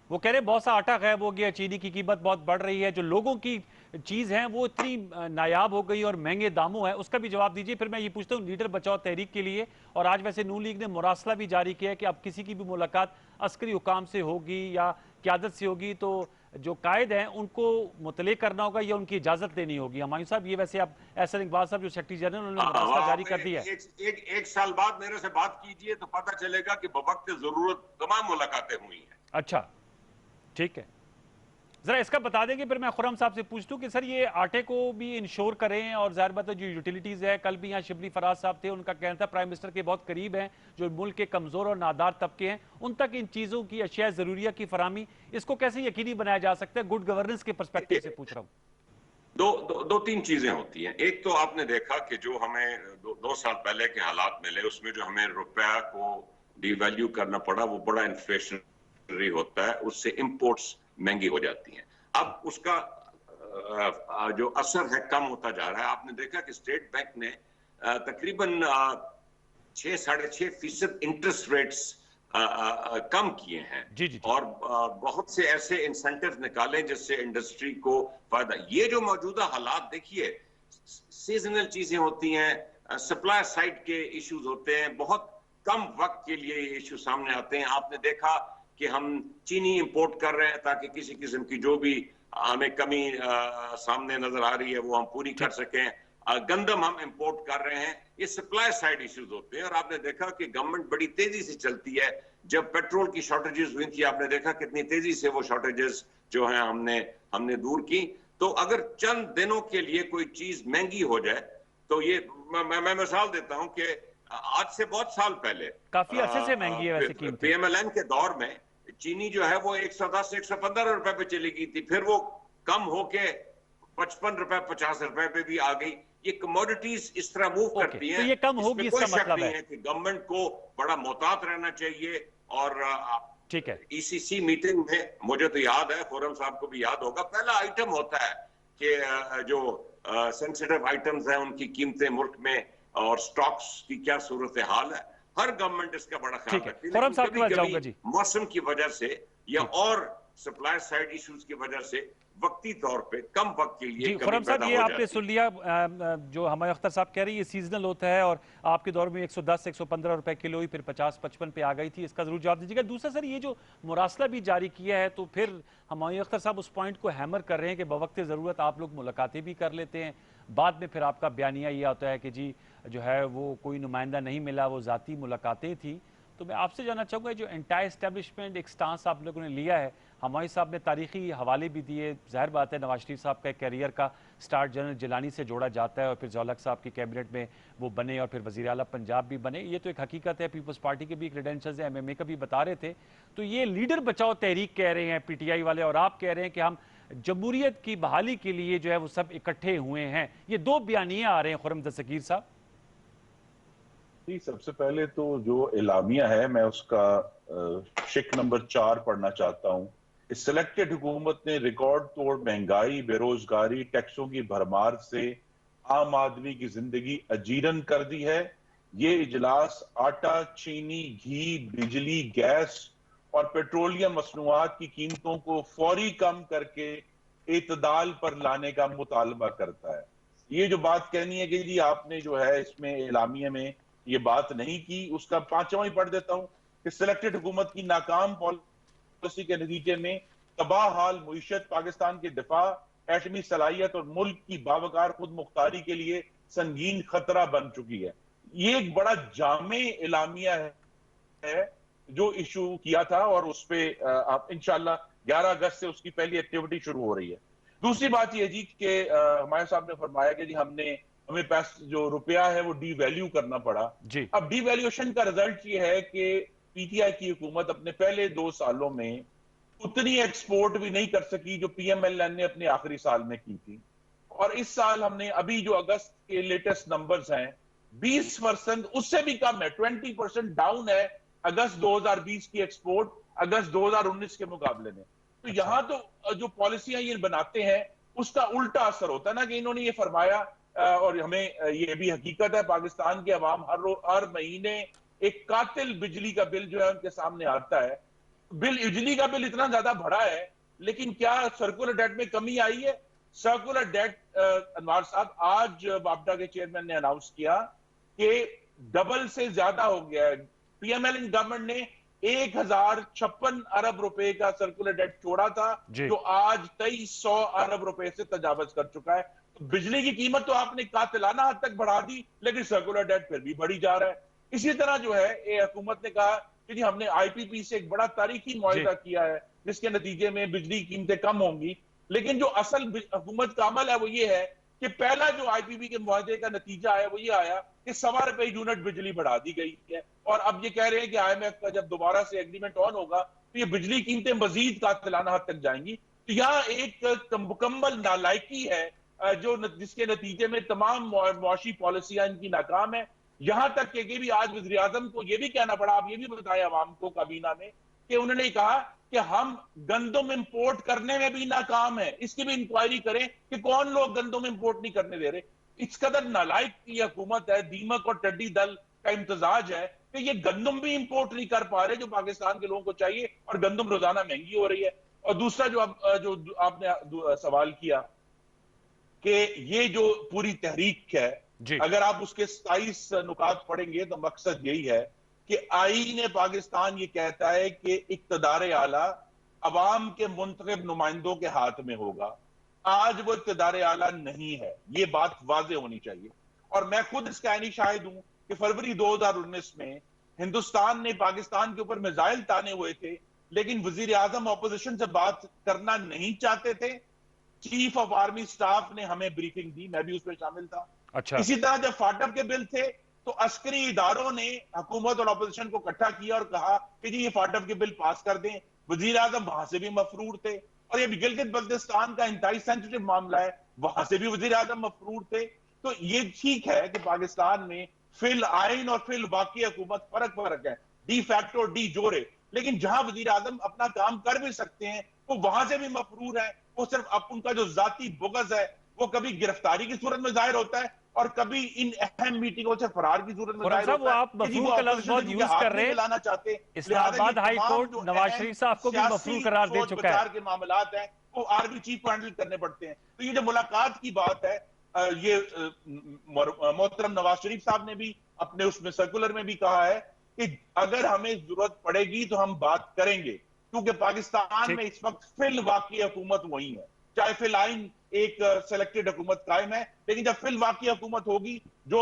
Speaker 1: वो कह रहे बहुत सा आटा गायब हो गया, चीनी की कीमत बहुत बढ़ रही है, जो लोगों की चीज है वो इतनी नायाब हो गई और महंगे दामों है, उसका भी जवाब दीजिए। फिर मैं ये पूछता हूँ लीडर बचाओ तहरीक के लिए, और आज वैसे नून लीग ने मुरासला भी जारी किया है कि अब किसी की भी मुलाकात अस्करी हुकाम से होगी या क़यादत से होगी तो जो कायद हैं उनको मुतले करना होगा या उनकी इजाजत लेनी होगी। हमायूं साहब, ये वैसे आप एहसन इकबाल साहब जो सेक्रेटरी जनरल, उन्होंने मुरासला जारी कर दिया है।
Speaker 2: एक साल बाद मेरे से बात कीजिए तो पता चलेगा कि बवक्त जरूरत तमाम मुलाकातें हुई हैं।
Speaker 1: अच्छा, ठीक है, जरा इसका बता देंगे। फिर मैं खुर्रम साहब से पूछता हूँ कि सर ये आटे को भी इंश्योर करें, और जाहिर बात है जो यूटिलिटीज है, कल भी यहाँ शिबली फराज साहब थे, उनका कहना था प्राइम मिनिस्टर के बहुत करीब हैं, जो मुल्क के कमजोर और नादार तबके हैं उन तक इन चीजों की अशिया जरूरिया की फरामी, इसको कैसे यकीनी बनाया जा सकता है? गुड गवर्नेंस के पर्सपेक्टिव से पूछ रहा हूँ।
Speaker 2: दो तीन चीजें होती हैं। एक तो आपने देखा कि जो हमें दो साल पहले के हालात मिले उसमें जो हमें रुपया को डिवैल्यू करना पड़ा वो बड़ा इन्फ्लेशनरी होता है, उससे इंपोर्ट्स महंगी हो जाती हैं। अब उसका जो असर है कम होता जा रहा है। आपने देखा कि स्टेट बैंक ने तकरीबन 6-6.5% इंटरेस्ट रेट्स कम किए हैं।
Speaker 1: जी।
Speaker 2: और बहुत से ऐसे इंसेंटिव निकाले जिससे इंडस्ट्री को फायदा। ये जो मौजूदा हालात देखिए, सीजनल चीजें होती हैं, सप्लाई साइड के इश्यूज होते हैं, बहुत कम वक्त के लिए ये इश्यू सामने आते हैं। आपने देखा कि हम चीनी इंपोर्ट कर रहे हैं ताकि किसी किस्म की जो भी हमें कमी सामने नजर आ रही है वो हम पूरी कर सकें। गंदम हम इंपोर्ट कर रहे हैं, ये सप्लाई साइड इश्यूज होते हैं। और आपने देखा कि गवर्नमेंट बड़ी तेजी से चलती है। जब पेट्रोल की शॉर्टेजेस हुई थी, आपने देखा कितनी तेजी से वो शॉर्टेजेस जो है हमने दूर की। तो अगर चंद दिनों के लिए कोई चीज महंगी हो जाए तो ये मैं मिसाल देता हूं कि आज से बहुत साल पहले
Speaker 1: काफी अरसे से महंगी है वैसे कीमतें।
Speaker 2: PMLN के दौर में चीनी जो है वो 110 115 रुपए पे चली गई थी, फिर वो कम होके 55 रुपए 50 रुपए पे भी आ गई। ये कमोडिटीज इस तरह मूव करती हैं,
Speaker 1: तो ये कम होगी, इसका मतलब
Speaker 2: है कि गवर्नमेंट को बड़ा मोहतात रहना चाहिए। और
Speaker 1: ठीक है,
Speaker 2: ईसीसी मीटिंग में मुझे तो याद है, फोरम साहब को भी याद होगा, पहला आइटम होता है कि जो सेंसिटिव आइटम्स हैं उनकी कीमतें मुल्क में और स्टॉक्स की क्या सूरत हाल है। हर गवर्नमेंट इसका बड़ा ख्याल रखती है,
Speaker 1: फोरम साहब के पास
Speaker 2: लेकिन
Speaker 1: जाऊंगा जी।
Speaker 2: मौसम की वजह से या और सप्लाई साइड इश्यूज की वजह से वक्ती तौर पे कम वक्त के लिए
Speaker 1: खुरम साहब, ये आपने सुन लिया जो हमारे अख्तर साहब कह रही है, सीजनल होता है और आपके दौर में 110 115 रुपए किलो ही, फिर 50 55 पे आ गई थी। इसका जरूर जवाब दीजिएगा। दूसरा सर, ये जो मुरासला भी जारी किया है, तो फिर हमारे अख्तर साहब उस पॉइंट को हैमर कर रहे हैं कि बवक्त ज़रूरत आप लोग मुलाकातें भी कर लेते हैं, बाद में फिर आपका बयानिया ये आता है कि जी जो है वो कोई नुमाइंदा नहीं मिला, वो ज़ाती मुलाकातें थी। तो मैं आपसे जानना चाहूँगा, जो एंटायर एस्टेब्लिशमेंट एक स्टांस आप लोगों ने लिया है, हमारी साहब ने तारीखी हवाले भी दिए, जाहिर बात है नवाज शरीफ साहब का कैरियर का स्टार्ट जनरल जिलानी से जोड़ा जाता है और फिर ज़ौलक साहब की कैबिनेट में वो बने और फिर वज़ीर आला पंजाब भी बने। ये तो एक हकीकत है, पीपल्स पार्टी के भी क्रेडेंशियल्स हैं, MMA का भी बता रहे थे। तो ये लीडर बचाओ तहरीक कह रहे हैं PTI वाले, और आप कह रहे हैं कि हम जमहूरियत की बहाली के लिए जो है वो सब इकट्ठे हुए हैं। ये दो बयानियाँ आ रहे हैं खुर्रम दस्तगीर साहब।
Speaker 3: सबसे पहले तो जो एलामिया है, मैं उसका शिक नंबर 4 पढ़ना चाहता हूं। इस सिलेक्टेड हुकूमत ने रिकॉर्ड तोड़ महंगाई, बेरोजगारी, टैक्सों की भरमार से आम आदमी की जिंदगी अजीरन कर दी है। ये इजलास आटा, चीनी, घी, बिजली, गैस और पेट्रोलियम मसनूआत की कीमतों को फौरी कम करके इतदाल पर लाने का मुतालबा करता है। ये जो बात कहनी है कि जी आपने जो है इसमें एलामिया में ये बात नहीं की, उसका 5वां ही पढ़ देता हूं कि सिलेक्टेड हुकूमत की नाकाम पॉलिसी के नतीजे में तबाह हाल मुईशत, पाकिस्तान के दिफा, एटमी सलाहियत और मुल्क की बावकार खुद मुख्तारी के लिए संगीन खतरा बन चुकी है। ये एक बड़ा जामे एलामिया है जो इशू किया था और उस पर आप इंशाल्लाह 11 अगस्त से उसकी पहली एक्टिविटी शुरू हो रही है। दूसरी बात यह जी कि हमारे साहब ने फरमाया कि जी हमें पैसा जो रुपया है वो डीवैल्यू करना पड़ा जी। अब डीवैल्यूएशन का रिजल्ट ये है कि PTI की हुकूमत अपने पहले 2 सालों में उतनी एक्सपोर्ट भी नहीं कर सकी जो PMLN ने अपने आखिरी साल में की थी। और इस साल हमने अभी जो अगस्त के लेटेस्ट नंबर्स हैं 20%, उससे भी कम है, 20% डाउन है अगस्त 2020 की एक्सपोर्ट अगस्त 2019 के मुकाबले में। तो यहाँ तो जो पॉलिसियां ये बनाते हैं उसका उल्टा असर होता है ना, कि इन्होंने ये फरमाया, और हमें ये भी हकीकत है, पाकिस्तान के अवाम हर महीने एक कातिल बिजली का बिल जो है उनके सामने आता है। बिजली का बिल इतना ज्यादा बढ़ा है, लेकिन क्या सर्कुलर डेट में कमी आई है? सर्कुलर डेट अनवार साहब आज बापटा के चेयरमैन ने अनाउंस किया कि डबल से ज्यादा हो गया है। PMLN गवर्नमेंट ने 1056 अरब रुपए का सर्कुलर डेट छोड़ा था जो आज 2300 अरब रुपए से तजावज कर चुका है। तो बिजली की कीमत तो आपने कातिलाना हद तक बढ़ा दी, लेकिन सर्कुलर डेट फिर भी बढ़ी जा रहा है। इसी तरह जो है ये हुकूमत ने कहा कि जी हमने IPP से एक बड़ा तारीखी मुआहदा किया है जिसके नतीजे में बिजली की कीमतें कम होंगी, लेकिन जो असल हुकूमत का अमल है वो ये है कि पहला जो IPP के मुआहदे का नतीजा है वो ये आया कि 1.25 रुपए यूनिट बिजली बढ़ा दी गई है। और अब ये कह रहे हैं कि IMF का जब दोबारा से एग्रीमेंट ऑन होगा तो ये बिजली कीमतें मजीद कातिलाना हद तक जाएंगी। तो यहाँ एक मुकम्मल नालायकी है जो जिसके नतीजे में तमाम मुआशी पॉलिसियां इनकी नाकाम है। यहां तक कि भी आज वज़ीर आज़म को यह भी कहना पड़ा, आप ये भी बताया अवाम को काबीना में, कि उन्होंने कहा कि हम गंदम इंपोर्ट करने में भी नाकाम है, इसकी भी इंक्वायरी करें कि कौन लोग गंदम इंपोर्ट नहीं करने दे रहे। इस कदर नालायक की हुकूमत है, दीमक और टिड्डी दल का इम्तजाज है कि ये गंदम भी इंपोर्ट नहीं कर पा रहे जो पाकिस्तान के लोगों को चाहिए, और गंदम रोजाना महंगी हो रही है। और दूसरा जो आपने सवाल किया कि ये जो पूरी तहरीक है, अगर आप उसके 27 नुकात पढ़ेंगे तो मकसद यही है कि आईन पाकिस्तान ये कहता है कि इक्तदार आला अवाम के मुंतखब नुमाइंदों के हाथ में होगा। आज वो इक्तदार आला नहीं है, ये बात वाजे होनी चाहिए। और मैं खुद इसका आईनी शाहिद हूं कि फरवरी 2019 में हिंदुस्तान ने पाकिस्तान के ऊपर मिसाइल ताने हुए थे, लेकिन वजीर आजम ऑपोजिशन से बात करना नहीं चाहते थे। चीफ ऑफ आर्मी स्टाफ ने हमें ब्रीफिंग दी, मैं भी उसमें शामिल था। अच्छा। इसी तरह जब फाटक के बिल थे तो अस्करी इदारों ने हुकूमत और ऑपोजिशन को इकट्ठा किया और कहा कि जी ये फाटक के बिल पास कर दें। वजीर आजम वहां से भी मफरूर थे, और ये भी गिलगित बल्तिस्तान का इंतहाई सेंसिटिव मामला है, वहां से भी वजीर आजम मफरूर थे। तो ये ठीक है कि पाकिस्तान में फिल आइन और फिल बाकी हुकूमत फर्क है, डी फैक्टो डी जोरे, लेकिन जहां वजीर आजम अपना काम कर भी सकते हैं वो वहां से भी मफरूर है। वो सिर्फ अब उनका जो जाती बुगज है वो कभी गिरफ्तारी की सूरत में जाहिर होता है और कभी इन अहम मीटिंगों से फरार की सूरत में
Speaker 1: खुर्रम
Speaker 3: जाहिर
Speaker 1: साहब, वो
Speaker 3: होता है
Speaker 1: आप
Speaker 3: कि जी
Speaker 1: मफरूर
Speaker 3: वो
Speaker 1: का लफ्ज
Speaker 3: ऑपोजिशन
Speaker 1: बहुत
Speaker 3: से
Speaker 1: यूज
Speaker 3: हाथ
Speaker 1: कर
Speaker 3: नहीं
Speaker 1: रहे हैं।
Speaker 3: मिलाना चाहते।
Speaker 1: इस्लामाबाद हाई कोर्ट नवाज शरीफ साहब को भी मफरूर करार दे चुका है।
Speaker 3: के मामलात हैं वो आर्मी चीफ को हैंडल करने पड़ते हैं। तो ये जो मुलाकात की बात है, ये मोहतरम नवाज शरीफ साहब ने भी अपने उसमें सर्कुलर में भी कहा है कि अगर हमें जरूरत पड़ेगी तो हम बात करेंगे, क्योंकि पाकिस्तान में इस वक्त फिल वाकई हुकूमत वही है, चाहे फिल आइन एक सेलेक्टेड हुकूमत कायम है, लेकिन जब फिल वाकई हुकूमत होगी जो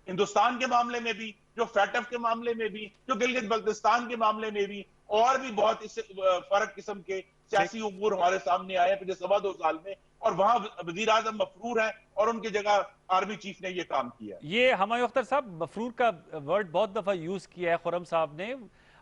Speaker 3: हिंदुस्तान के मामले में भी, जो फैटफ के मामले में भी, जो गिलगित बल्तिस्तान के मामले में भी, और भी बहुत इससे फर्क किस्म के सियासी उमूर हमारे सामने आए पिछले 2.25 साल में, और वहां वजीर आजम मफरूर है और उनकी जगह आर्मी चीफ ने ये काम किया।
Speaker 1: ये हमायूं अख्तर साहब, मफरूर का वर्ड बहुत दफा यूज किया है खुर्रम साहब ने।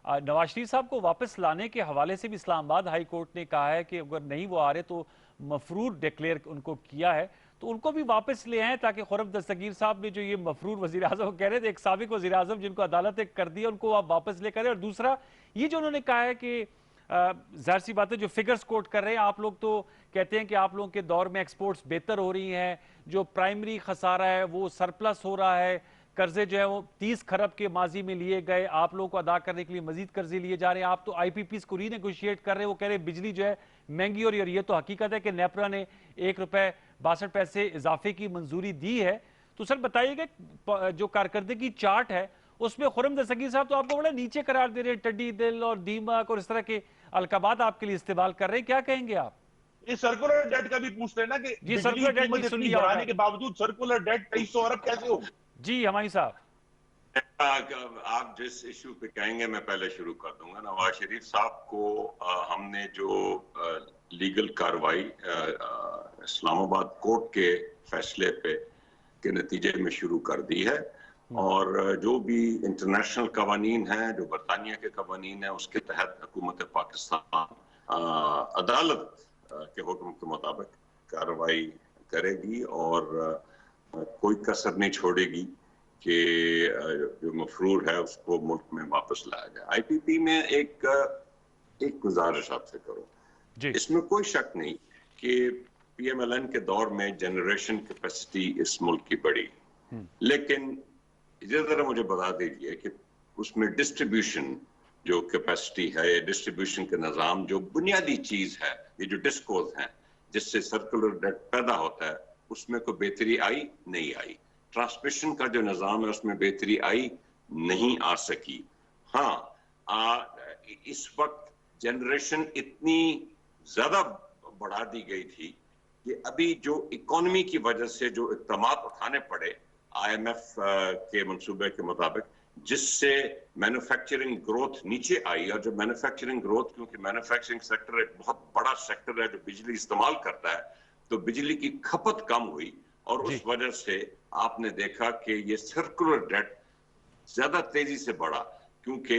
Speaker 1: नवाज शरीफ साहब को वापस लाने के हवाले से भी इस्लामाबाद हाई कोर्ट ने कहा है कि अगर नहीं वो आ रहे तो मफरूर डिक्लेयर उनको किया है, तो उनको भी वापस ले आए, ताकि खुर्रम दस्तगीर साहब ने जो ये मफरूर वजीर आजम कह रहे थे, एक साबिक वजीर आजम जिनको अदालत ने कर दिया, उनको आप वापस लेकर आए। और दूसरा ये जो उन्होंने कहा है कि जाहिर सी बात है, जो फिगर्स कोट कर रहे हैं आप लोग, तो कहते हैं कि आप लोगों के दौर में एक्सपोर्ट्स बेहतर हो रही हैं, जो प्राइमरी खसारा है वो सरप्लस हो रहा है, कर्जे जो है वो 30 खरब के माजी में लिए गए, आप लोगों को अदा करने के लिए मजीद कर्जे लिए जा रहे हैं, आप तो IPPs को रीनेगोशिएट कर रहे हैं, वो कह रहे हैं बिजली जो है महंगी हो रही है। और ये तो हकीकत है कि नेपरा ने ₹1.62 इजाफे की मंजूरी दी है। तो सर बताइएगा, जो कारकर्दगी चार्ट है उसमें खुर्रम दस्तगीर साहब तो आपको बड़ा नीचे करार दे रहे हैं, टड्डी दिल और दीमक और इस तरह के अलकाबात आपके लिए इस्तेमाल कर रहे हैं, क्या कहेंगे आप?
Speaker 3: ये सर्कुलर डेट का भी पूछ लेना कि
Speaker 1: जी, सर्कुलर डेट भी सुन लिया
Speaker 3: बढ़ाने के बावजूद सर्कुलर डेट 2300 अरब कैसे हो?
Speaker 1: जी हमारी साहब,
Speaker 2: आप जिस इशू पे कहेंगे मैं पहले शुरू कर दूंगा। नवाज शरीफ साहब को हमने जो लीगल कार्रवाई इस्लामाबाद कोर्ट के फैसले पे के नतीजे में शुरू कर दी है, और जो भी इंटरनेशनल कवानीन हैं, जो बरतानिया के कवानीन हैं, उसके तहत हुकूमत पाकिस्तान अदालत के हुक्म के मुताबिक कार्रवाई करेगी और कोई कसर नहीं छोड़ेगी कि जो मफरूर है उसको मुल्क में वापस लाया जाए। IPP में एक गुजारिश आपसे करूं, इसमें कोई शक नहीं कि PMLN के दौर में जनरेशन कैपेसिटी इस मुल्क की बढ़ी, लेकिन जरा मुझे बता दीजिए कि उसमें डिस्ट्रीब्यूशन जो कैपेसिटी है, डिस्ट्रीब्यूशन के निज़ाम जो बुनियादी चीज है, ये जो डिस्कोर्स हैं जिससे सर्कुलर डेट पैदा होता है, उसमें कोई बेहतरी आई नहीं आई। ट्रांसमिशन का जो निज़ाम है उसमें बेहतरी आई नहीं आ सकी। हाँ, इस वक्त जनरेशन इतनी ज्यादा बढ़ा दी गई थी कि अभी जो इकोनॉमी की वजह से जो इक़दामात उठाने पड़े IMF के मंसूबे के मुताबिक, जिससे मैन्युफैक्चरिंग ग्रोथ नीचे आई, और जो मैन्युफैक्चरिंग ग्रोथ, क्योंकि मैन्युफैक्चरिंग सेक्टर एक बहुत बड़ा सेक्टर है जो बिजली इस्तेमाल करता है, तो बिजली की खपत कम हुई और उस वजह से आपने देखा कि ये सर्कुलर डेट ज्यादा तेजी से बढ़ा, क्योंकि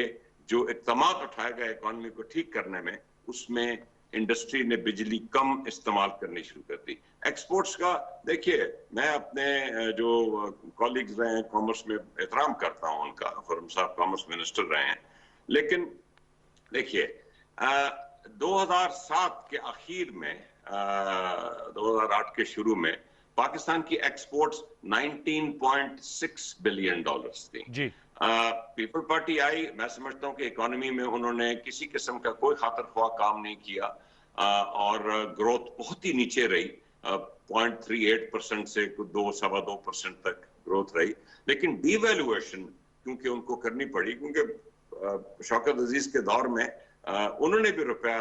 Speaker 2: जो इक़दामात उठाए गए इकोनॉमी को ठीक करने में, उसमें इंडस्ट्री ने बिजली कम इस्तेमाल करनी शुरू कर दी। एक्सपोर्ट्स का देखिए, मैं अपने जो कॉलीग्स रहे हैं कॉमर्स में एहतराम करता हूं उनका, खुर्रम साहब कॉमर्स मिनिस्टर रहे हैं, लेकिन देखिए 2007 के आखिर में 2008 के शुरू में पाकिस्तान की एक्सपोर्ट्स $19.6 बिलियन थी जी। पीपल पार्टी आई, मैं समझता हूं कि इकोनॉमी में उन्होंने किसी किस्म का कोई खातिर ख्वाह काम नहीं किया और ग्रोथ बहुत ही नीचे रही, 0.38% से 2-2.25% तक ग्रोथ रही। लेकिन डीवैल्यूएशन क्योंकि उनको करनी पड़ी, क्योंकि शौकत अजीज के दौर में उन्होंने भी रुपया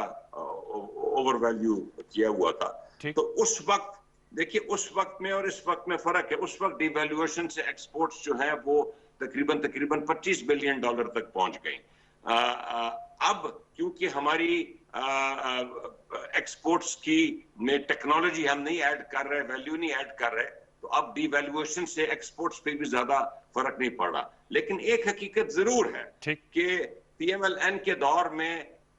Speaker 2: ओवर वैल्यू किया हुआ था, तो उस वक्त देखिए, उस वक्त में और इस वक्त में फर्क है। उस वक्त डिवैल्यूएशन से एक्सपोर्ट्स जो है वो तकरीबन $25 बिलियन तक पहुंच गई। अब क्योंकि हमारी एक्सपोर्ट्स की में टेक्नोलॉजी हम नहीं ऐड कर रहे, वैल्यू नहीं ऐड कर रहे, तो अब डिवैल्यूएशन से एक्सपोर्ट्स पे भी ज्यादा फर्क नहीं पड़ रहा। लेकिन एक हकीकत जरूर है कि PMLN के दौर में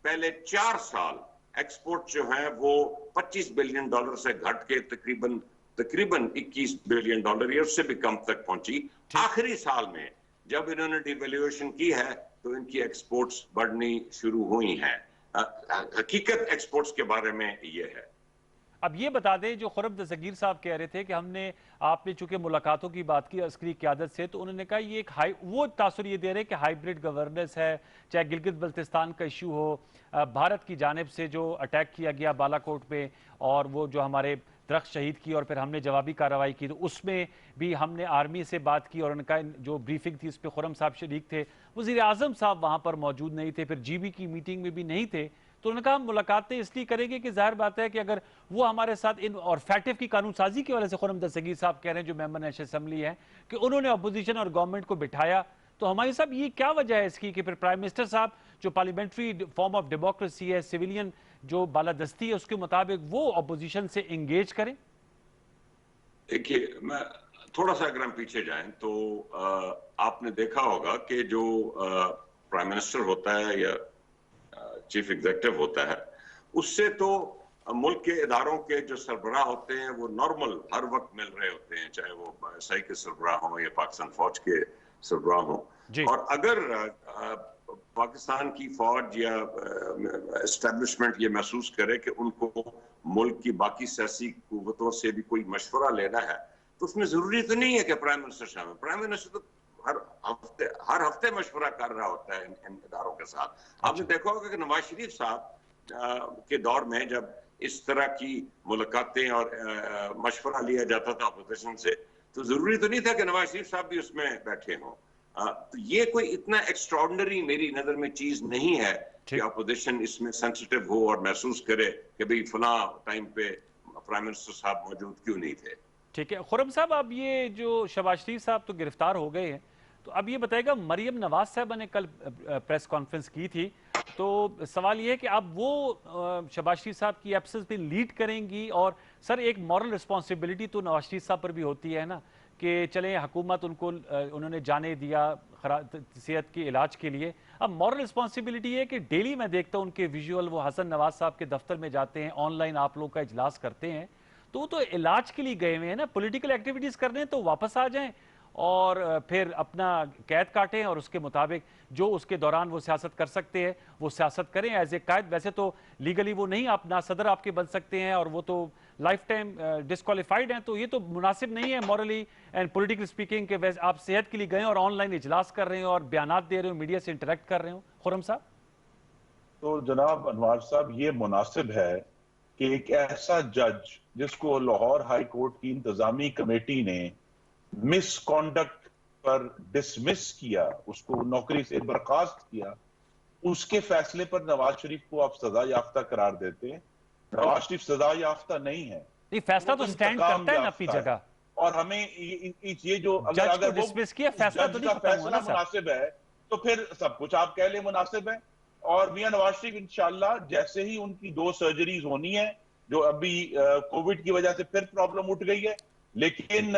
Speaker 2: पहले 4 साल एक्सपोर्ट जो है वो $25 बिलियन से घट के तकरीबन तकरीबन $21 बिलियन या उससे भी कम तक पहुंची। आखिरी साल में जब इन्होंने डिवैल्यूएशन की है तो इनकी एक्सपोर्ट्स बढ़नी शुरू हुई हैं। हकीकत एक्सपोर्ट्स के बारे में ये है।
Speaker 1: अब ये बता दें, जो खुर्रम दस्तगीर साहब कह रहे थे कि आपने चूंकि मुलाकातों की बात की अस्करी क़यादत से, तो उन्होंने कहा ये एक वो तासुर ये दे रहे कि हाइब्रिड गवर्नेंस है, चाहे गिलगित बल्तिस्तान का इशू हो, भारत की जानिब से जो अटैक किया गया बालाकोट पे और वो जो हमारे दरख्त शहीद की और फिर हमने जवाबी कार्रवाई की, तो उसमें भी हमने आर्मी से बात की और उनका जो ब्रीफिंग थी उस पर खुर्रम साहब शरीक थे, वज़ीर आज़म साहब वहाँ पर मौजूद नहीं थे, फिर GB की मीटिंग में भी नहीं थे। तो उन्होंने कहा हम मुलाकातें इसलिए करेंगे कि जाहिर बात है कि अगर वो हमारे साथ इन और फैटिफ की कानून साजी की वजह से खुर्रम दस्तगीर साहब कह रहे हैं जो मेंबर नेशनल असेंबली हैं कि उन्होंने अपोजिशन और गवर्नमेंट को बिठाया, तो हमारे साहब ये क्या वजह है इसकी कि फिर प्राइम मिनिस्टर साहब जो पार्लियामेंट्री फॉर्म ऑफ डेमोक्रेसी है, सिविलियन जो बालादस्ती है, उसके मुताबिक वो अपोजिशन से एंगेज करें?
Speaker 2: देखिए, मैं थोड़ा सा अगर हम पीछे जाएं तो आपने देखा होगा कि जो प्राइम मिनिस्टर होता है या चीफ एग्जीक्यूटिव होता है, उससे तो मुल्क के इदारों के जो सरबराह होते हैं वो नॉर्मल हर वक्त मिल रहे होते हैं, चाहे वो SI के सरबराह हों या पाकिस्तान फौज के सरबराह हों। और अगर पाकिस्तान की फौज या एस्टेब्लिशमेंट ये महसूस करे कि उनको मुल्क की बाकी सियासी कुव्वतों से भी कोई मशवरा लेना है, तो उसमें जरूरी तो नहीं है कि प्राइम मिनिस्टर शामिल। प्राइम मिनिस्टर तो हर हफ्ते मशवरा कर रहा होता है इन इदारों के साथ। आपने देखा होगा कि नवाज शरीफ साहब के दौर में जब इस तरह की मुलाकातें और मशवरा लिया जाता था अपोजिशन से, तो जरूरी तो नहीं था कि नवाज शरीफ साहब भी उसमें बैठे हों। तो ये कोई इतना एक्स्ट्राऑर्डिनरी मेरी नजर में चीज नहीं है कि अपोजिशन इसमें सेंसिटिव हो और महसूस करे कि भाई फला टाइम पे प्राइम मिनिस्टर साहब मौजूद क्यों नहीं थे।
Speaker 1: ठीक है खुर्रम साहब, अब ये जो शहबाज शरीफ साहब तो गिरफ्तार हो गए हैं, तो अब ये बताएगा, मरियम नवाज साहबा ने कल प्रेस कॉन्फ्रेंस की थी, तो सवाल ये है कि अब वो शहबाज शरीफ साहब की एब्सेंस में लीड करेंगी, और सर एक मॉरल रिस्पॉन्सिबिलिटी तो नवाज शरीफ साहब पर भी होती है ना कि चलें हुकूमत उन्होंने जाने दिया सेहत के इलाज के लिए, अब मॉरल रिस्पॉन्सिबिलिटी है कि डेली मैं देखता हूँ उनके विजुअल वो हसन नवाज साहब के दफ्तर में जाते हैं, ऑनलाइन आप लोग का इजलास करते हैं, तो इलाज के लिए गए हुए हैं ना, पॉलिटिकल एक्टिविटीज कर रहे हैं, तो वापस आ जाएं और फिर अपना कैद काटें और उसके मुताबिक जो उसके दौरान वो सियासत कर सकते हैं वो सियासत करें एज ए कायद। वैसे तो लीगली वो नहीं, आप ना सदर आपके बन सकते हैं और वो तो लाइफ टाइम डिस्क्वालीफाइड हैं, तो ये तो मुनासिब नहीं है मॉरली एंड पॉलिटिकल स्पीकिंग के। वैसे आप सेहत के लिए गए और ऑनलाइन इजलास कर रहे हो और बयान दे रहे हो, मीडिया से इंटरेक्ट कर रहे हो, खुर्रम साहब?
Speaker 3: तो जनाब अनवर साहब, ये मुनासिब है कि एक ऐसा जज जिसको लाहौर हाई कोर्ट की इंतजामी कमेटी ने मिसकॉन्डक्ट पर डिसमिस किया, उसको नौकरी से बर्खास्त किया, उसके फैसले पर नवाज शरीफ को आप सजा याफ्ता करार देते हैं। नवाज शरीफ सजा याफ्ता नहीं है,
Speaker 1: ये फैसला तो स्टैंड करता है ना अपनी जगह,
Speaker 3: और हमें ये जो
Speaker 1: अगर वो डिसमिस किया फैसला तो नहीं खत्म हुआ ना सर।
Speaker 3: मुनासिब है तो फिर सब कुछ आप कह ले मुनासिब है। और मियां नवाज शरीफ इंशाल्लाह जैसे ही उनकी 2 सर्जरीज होनी है, जो अभी कोविड की वजह से फिर प्रॉब्लम उठ गई है, लेकिन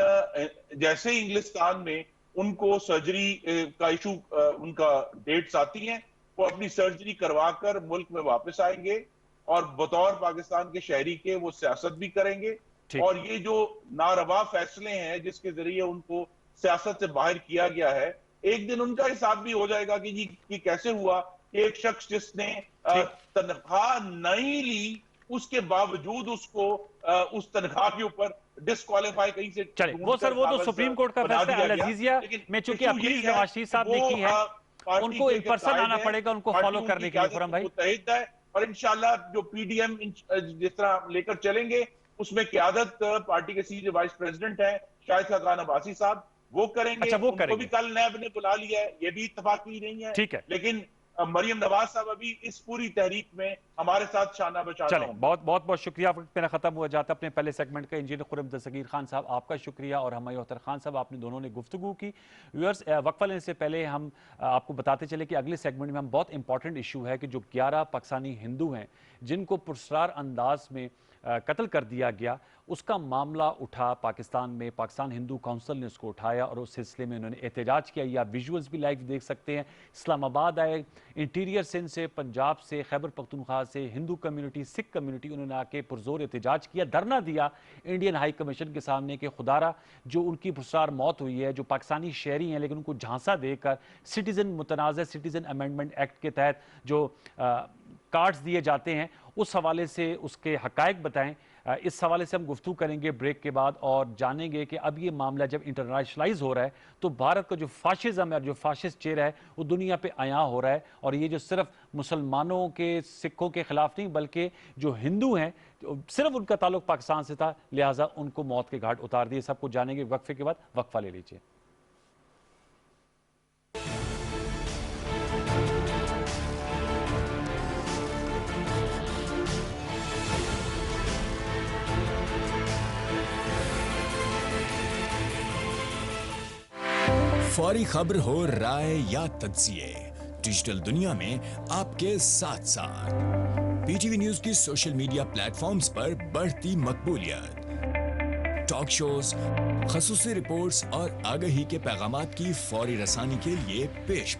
Speaker 3: जैसे ही इंग्लिस्तान में उनको सर्जरी का इशू उनका डेट्स आती हैं, वो अपनी सर्जरी करवाकर मुल्क में वापस आएंगे और बतौर पाकिस्तान के शहरी के वो सियासत भी करेंगे। और ये जो नारवा फैसले हैं जिसके जरिए उनको सियासत से बाहर किया गया है, एक दिन उनका हिसाब भी हो जाएगा कि जी कि कैसे हुआ एक शख्स जिसने तनख्वाह नहीं ली, उसके बावजूद उसको उस तनख्वाह के ऊपर डिस्क्वालीफाई कहीं से।
Speaker 1: चले वो सर, वो तो सुप्रीम कोर्ट का फैसला है। अल-अजीजिया में चूंकि अपील नवाज शरीफ साहब ने की है, उनको इन पर्सन आना पड़ेगा उनको फॉलो करने के लिए। खुर्रम भाई,
Speaker 3: मुत्तहिद है और इंशाल्लाह जो PDM जिस तरह लेकर चलेंगे उसमें क़यादत पार्टी के सीनियर वाइस प्रेसिडेंट है शाहिद खान अब्बासी साहब, वो करेंगे।
Speaker 1: अच्छा, वो
Speaker 3: उनको
Speaker 1: करेंगे।
Speaker 3: भी कल नैब ने बुला लिया है, ये भी इत्तफाकी नहीं है,
Speaker 1: ठीक है,
Speaker 3: लेकिन मरियम नवाज साहब अभी इस पूरी तहरीक में हमारे साथ शाना बशाना।
Speaker 1: चले बहुत बहुत बहुत शुक्रिया, वक्त मेरा खत्म हुआ जाता अपने पहले सेगमेंट का। इंजीनियर खुर्रम दस्तगीर खान साहब आपका शुक्रिया और हमारे अख्तर खान साहब, आपने दोनों ने गुफ्तगू की। व्यूअर्स, वक्फा लेने से पहले हम आपको बताते चले कि अगले सेगमेंट में हम बहुत इंपॉर्टेंट इशू है कि जो 11 पाकिस्तानी हिंदू हैं जिनको पुरस्रार अंदाज में कत्ल कर दिया गया, उसका मामला उठा पाकिस्तान में। पाकिस्तान हिंदू काउंसिल ने उसको उठाया और उस सिलसिले में उन्होंने एहतजाज किया। या विजुअल्स भी लाइव देख सकते हैं। इस्लामाबाद आए, इंटीरियर सिंध से, पंजाब से, खैबर पख्तूनख्वा से, हिंदू कम्युनिटी, सिख कम्युनिटी, उन्होंने आके पुरजोर एहतजाज किया, धरना दिया इंडियन हाई कमीशन के सामने कि खुदारा जो उनकी पुरस्कार मौत हुई है, जो पाकिस्तानी शहरी हैं लेकिन उनको झांसा देकर सिटीजन मुतनाज़ सिटीजन अमेंडमेंट एक्ट के तहत जो कार्ड्स दिए जाते हैं, उस हवाले से उसके हकायक बताएं। इस हवाले से हम गुफ्तगू करेंगे ब्रेक के बाद और जानेंगे कि अब ये मामला जब इंटरनेशनलाइज हो रहा है तो भारत का जो फाशिज्म है और जो फाशिस्ट चेहरा है वो दुनिया पे आया हो रहा है। और ये जो सिर्फ मुसलमानों के, सिखों के खिलाफ नहीं बल्कि जो हिंदू हैं, सिर्फ उनका ताल्लुक पाकिस्तान से था, लिहाजा उनको मौत के घाट उतार दिए। सब कुछ जानेंगे वक्फे के बाद। वक्फा ले लीजिए।
Speaker 4: फौरी खबर हो, राय या तज्जिए, डिजिटल दुनिया में आपके साथ साथ पीटीवी न्यूज की सोशल मीडिया प्लेटफॉर्म्स पर बढ़ती मकबूलियत, टॉक शोज, खसूसी रिपोर्ट्स और आगाही के पैगामात की फौरी रसानी के लिए पेश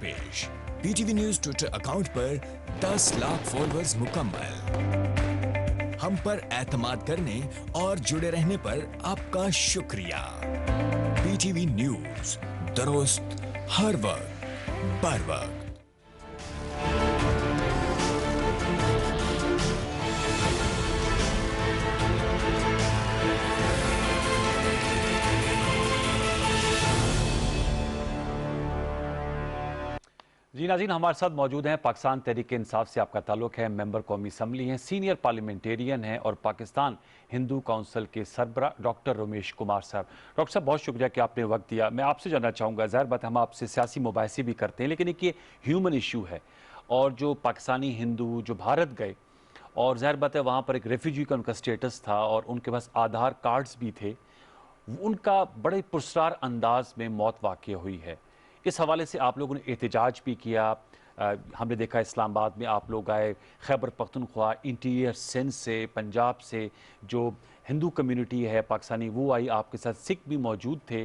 Speaker 4: पीटीवी न्यूज ट्विटर अकाउंट पर 10 लाख फॉलोअर्स मुकम्मल। हम पर एतमाद करने और जुड़े रहने पर आपका शुक्रिया। पीटीवी न्यूज, दुरुस्त हर वक्त बर वक्त।
Speaker 1: जी नाज़रीन, हमारे साथ मौजूद हैं, पाकिस्तान तहरीक इंसाफ से आपका ताल्लुक है, मेंबर कौमी असम्बली हैं, सीनियर पार्लियामेंटेरियन हैं और पाकिस्तान हिंदू काउंसिल के सरबरा डॉक्टर रमेश कुमार साहब। डॉक्टर साहब, बहुत शुक्रिया कि आपने वक्त दिया। मैं आपसे जानना चाहूँगा, ज़ाहिर बात हम आपसे सियासी मुबाहिसे भी करते हैं लेकिन एक ये ह्यूमन इशू है और जो पाकिस्तानी हिंदू जो भारत गए और ज़ाहिर बात है वहाँ पर एक रेफ्यूजी का उनका स्टेटस था और उनके पास आधार कार्ड्स भी थे, उनका बड़े पुरस्कार अंदाज में मौत वाक़ई हुई है। इस हवाले से आप लोगों ने एहतजाज भी किया। हमने देखा इस्लामाबाद में आप लोग आए, खैबर पख्तूनख्वा, इंटीरियर सिंध से, पंजाब से जो हिंदू कम्युनिटी है पाकिस्तानी वो आई, आपके साथ सिख भी मौजूद थे।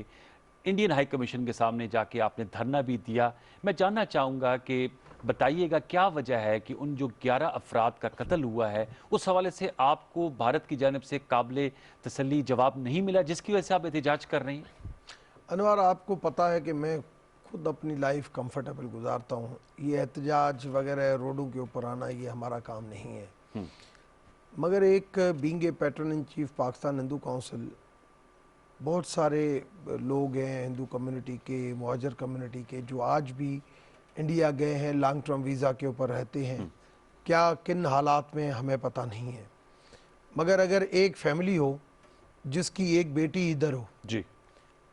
Speaker 1: इंडियन हाई कमीशन के सामने जाके आपने धरना भी दिया। मैं जानना चाहूँगा कि बताइएगा क्या वजह है कि उन जो 11 अफराद का कत्ल हुआ है उस हवाले से आपको भारत की जानिब से काबिल तसल्ली जवाब नहीं मिला जिसकी वजह से आप एहतजाज कर रही हैं?
Speaker 5: अनवर, आपको पता है कि मैं खुद अपनी लाइफ कंफर्टेबल गुजारता हूँ। ये एहतजाज वगैरह रोडों के ऊपर आना ये हमारा काम नहीं है। मगर एक being a pattern in chief Pakistan Hindu council, बहुत सारे लोग हैं हिंदू कम्युनिटी के, मुहाजिर कम्युनिटी के, जो आज भी इंडिया गए हैं लॉन्ग टर्म वीज़ा के ऊपर रहते हैं। क्या किन हालात में हमें पता नहीं है। मगर अगर एक फैमिली हो जिसकी एक बेटी इधर हो
Speaker 1: जी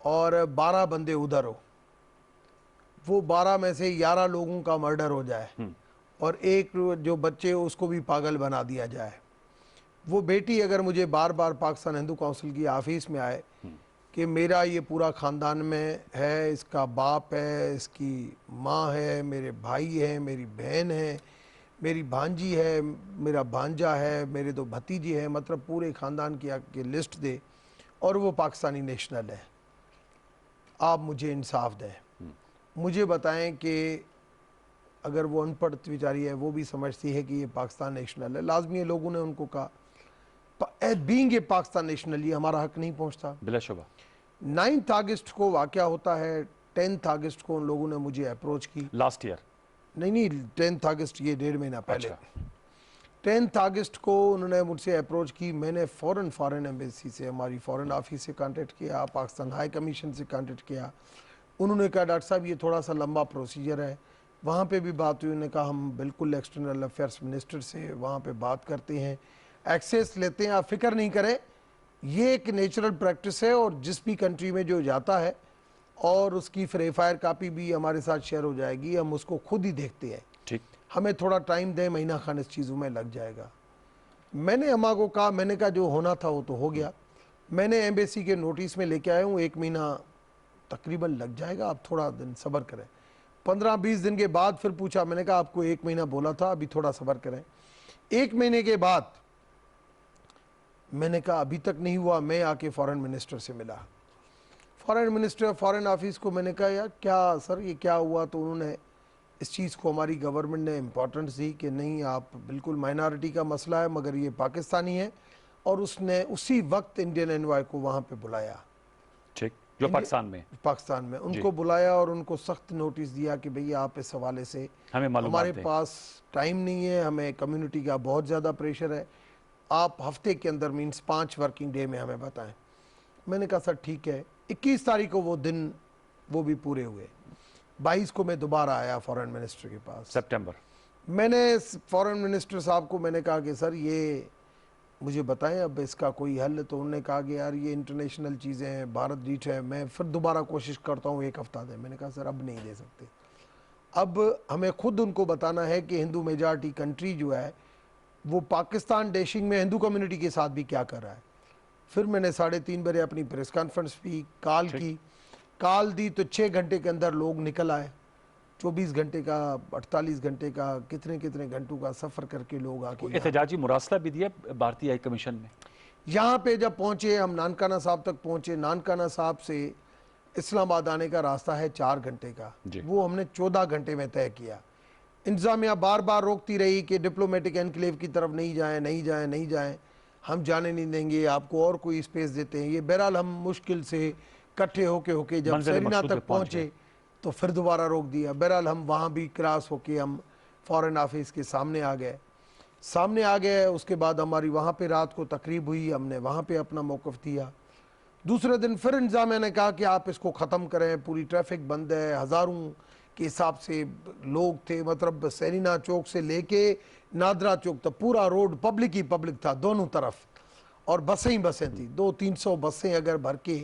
Speaker 5: और 12 बंदे उधर हो, वो 12 में से 11 लोगों का मर्डर हो जाए और एक जो बच्चे उसको भी पागल बना दिया जाए, वो बेटी अगर मुझे बार बार पाकिस्तान हिंदू काउंसिल की ऑफिस में आए कि मेरा ये पूरा ख़ानदान में है, इसका बाप है, इसकी माँ है, मेरे भाई हैं, मेरी बहन है, मेरी भांजी है, मेरा भांजा है, मेरे 2 भतीजे हैं, मतलब पूरे ख़ानदान की आके लिस्ट दे और वो पाकिस्तानी नेशनल है, आप मुझे इंसाफ दें। मुझे बताएं कि अगर वो अनपढ़ बेचारी है वो भी समझती है कि ये पाकिस्तान नेशनल है, लाजमी है लोगों ने उनको कहा बीइंग ए पाकिस्तान नेशनल ये हमारा हक नहीं पहुंचता।
Speaker 1: बिलाशुबा
Speaker 5: 9 अगस्त को वाक़या होता है, 10 अगस्त को उन लोगों ने मुझे अप्रोच की।
Speaker 1: Last year?
Speaker 5: नहीं, 10 अगस्त ये 1.5 महीना पहले।
Speaker 1: अच्छा।
Speaker 5: 10 अगस्त को उन्होंने मुझसे अप्रोच की। मैंने फ़ॉरेन एम्बेसी से, हमारी फ़ॉरेन ऑफिस से कांटेक्ट किया, पाकिस्तान हाई कमीशन से कांटेक्ट किया। उन्होंने कहा डॉक्टर साहब ये थोड़ा सा लंबा प्रोसीजर है। वहाँ पे भी बात हुई, उन्होंने कहा हम बिल्कुल एक्सटर्नल अफेयर्स मिनिस्टर से वहाँ पे बात करते हैं, एक्सेस लेते हैं, आप फिक्र नहीं करें, ये एक नेचुरल प्रैक्टिस है और जिस भी कंट्री में जो जाता है और उसकी वेरीफायर कापी भी हमारे साथ शेयर हो जाएगी, हम उसको खुद ही देखते हैं।
Speaker 1: ठीक,
Speaker 5: हमें थोड़ा टाइम दें, महीना खान इस चीज़ों में लग जाएगा। मैंने अम्मा को कहा, मैंने कहा जो होना था वो तो हो गया, मैंने एम्बेसी के नोटिस में लेके आया हूँ, 1 महीना तकरीबन लग जाएगा, आप थोड़ा दिन सब्र करें। 15-20 दिन के बाद फिर पूछा, मैंने कहा आपको 1 महीना बोला था, अभी थोड़ा सब्र करें। 1 महीने के बाद मैंने कहा अभी तक नहीं हुआ। मैं आके फॉरेन मिनिस्टर से मिला, फॉरेन मिनिस्टर फॉरेन ऑफिस को। मैंने कहा यार क्या सर ये क्या हुआ? तो उन्होंने इस चीज़ को, हमारी गवर्नमेंट ने इम्पोर्टेंस दी कि नहीं आप बिल्कुल माइनॉरिटी का मसला है मगर ये पाकिस्तानी है, और उसने उसी वक्त इंडियन एनवॉय को वहाँ पे बुलाया,
Speaker 1: ठीक, जो पाकिस्तान में
Speaker 5: उनको बुलाया और उनको सख्त नोटिस दिया कि भैया आप इस हवाले से
Speaker 1: हमें मालूमात
Speaker 5: हमारे
Speaker 1: दें।
Speaker 5: पास टाइम नहीं है, हमें कम्युनिटी का बहुत ज़्यादा प्रेशर है, आप हफ्ते के अंदर मीन्स 5 वर्किंग डे में हमें बताएं। मैंने कहा सर ठीक है। 21 तारीख को वो दिन वो भी पूरे हुए। 22 को मैं दोबारा आया फॉरेन मिनिस्टर के पास,
Speaker 1: सितंबर।
Speaker 5: मैंने फॉरेन मिनिस्टर साहब को मैंने कहा कि सर ये मुझे बताएं अब इसका कोई हल। तो उन्होंने कहा कि यार ये इंटरनेशनल चीज़ें हैं, भारत डीट है, मैं फिर दोबारा कोशिश करता हूँ, 1 हफ्ता दें। मैंने कहा सर अब नहीं दे सकते, अब हमें खुद उनको बताना है कि हिंदू मेजॉरिटी कंट्री जो है वो पाकिस्तान डैशिंग में हिंदू कम्युनिटी के साथ भी क्या कर रहा है। फिर मैंने 3:30 बजे अपनी प्रेस कॉन्फ्रेंस भी कॉल दी तो 6 घंटे के अंदर लोग निकल आए। 24 घंटे का, 48 घंटे का, कितने कितने घंटों का सफ़र करके लोग आके
Speaker 1: एहतजाजी मुरासला भी दिया भारतीय हाई कमीशन में।
Speaker 5: यहाँ पे जब पहुँचे हम नानकाना साहब तक पहुँचे। नानकाना साहब से इस्लामाबाद आने का रास्ता है 4 घंटे का, वो हमने 14 घंटे में तय किया। इंतजामिया बार बार रोकती रही कि डिप्लोमेटिक एनक्लेव की तरफ नहीं जाएं, नहीं जाएं, नहीं जाएं, हम जाने नहीं देंगे, आपको और कोई स्पेस देते हैं। ये बहरहाल हम मुश्किल से इकट्ठे होके जब सेरिना तक पहुँचे तो फिर दोबारा रोक दिया। बहरहाल हम वहाँ भी क्रॉस होके हम फॉरेन ऑफिस के सामने आ गए। उसके बाद हमारी वहाँ पे रात को तकरीब हुई, हमने वहाँ पे अपना मौक़िफ़ दिया। दूसरे दिन फिर इंतजामिया ने कहा कि आप इसको ख़त्म करें, पूरी ट्रैफिक बंद है, हज़ारों के हिसाब से लोग थे, मतलब सेरिना चौक से लेके नादरा चौक तक पूरा रोड पब्लिक ही पब्लिक था दोनों तरफ, और बसें ही बसें थी। 200-300 बसें अगर भर के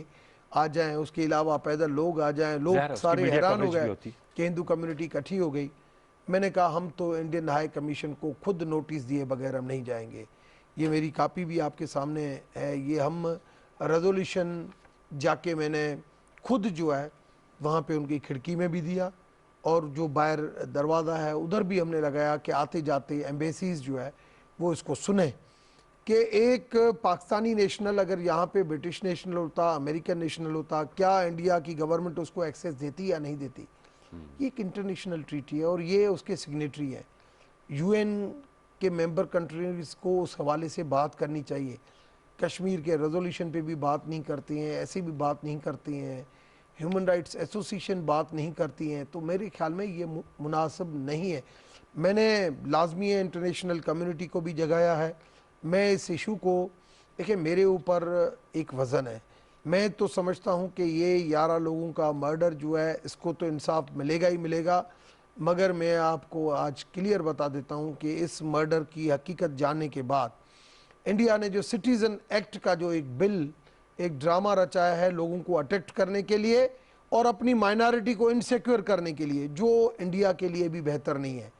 Speaker 5: आ जाएं, उसके अलावा पैदल लोग आ जाएं, लोग सारे हैरान हो गए कि हिंदू कम्युनिटी इकट्ठी हो गई। मैंने कहा हम तो इंडियन हाई कमीशन को खुद नोटिस दिए बगैर हम नहीं जाएंगे। ये मेरी कापी भी आपके सामने है, ये हम रेजोल्यूशन जाके मैंने खुद जो है वहाँ पे उनकी खिड़की में भी दिया, और जो बाहर दरवाज़ा है उधर भी हमने लगाया कि आते जाते एम्बेसीज जो है वो इसको सुने कि एक पाकिस्तानी नेशनल अगर यहाँ पे ब्रिटिश नेशनल होता, अमेरिकन नेशनल होता, क्या इंडिया की गवर्नमेंट उसको एक्सेस देती या नहीं देती। ये एक इंटरनेशनल ट्रीटी है और ये उसके सिग्नेटरी है। यूएन के मेंबर कंट्रीज को उस हवाले से बात करनी चाहिए। कश्मीर के रेजोल्यूशन पे भी बात नहीं करती हैं, ऐसे भी बात नहीं करती हैं, ह्यूमन राइट्स एसोसिएशन बात नहीं करती हैं, तो मेरे ख्याल में ये मुनासिब नहीं है। मैंने लाजमी है इंटरनेशनल कम्युनिटी को भी जगाया है। मैं इस इशू को, देखिए मेरे ऊपर एक वज़न है, मैं तो समझता हूँ कि ये 11 लोगों का मर्डर जो है इसको तो इंसाफ मिलेगा ही मिलेगा, मगर मैं आपको आज क्लियर बता देता हूँ कि इस मर्डर की हकीकत जानने के बाद इंडिया ने जो सिटीज़न एक्ट का जो एक बिल, एक ड्रामा रचाया है लोगों को अटैक्ट करने के लिए और अपनी माइनॉरिटी को इनसिक्योर करने के लिए, जो इंडिया के लिए भी बेहतर नहीं है,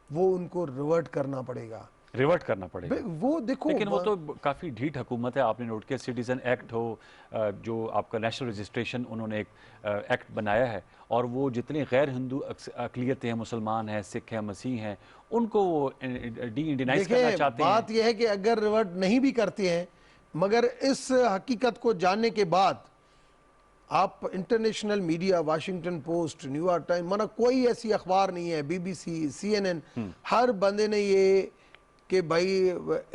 Speaker 5: वो उनको रिवर्ट करना पड़ेगा।
Speaker 1: वो देखो, लेकिन वो तो काफ़ी ढीठ हुकूमत है। आपने नोट किया सिटीज़न एक्ट हो, जो आपका नेशनल रजिस्ट्रेशन उन्होंने एक एक्ट बनाया है, और वो जितने गैर हिंदू अक़लियतें हैं, मुसलमान हैं, सिख हैं, मसीह हैं, उनको वो डी इंडियनाइज करना चाहते हैं।
Speaker 5: बात यह है कि अगर रिवर्ट नहीं भी करते हैं, मगर इस हकीकत को जानने के बाद आप international media, Washington post, New York time, माना कोई ऐसी अखबार नहीं है, BBC, CNN, हर बंदे ने ये कि भाई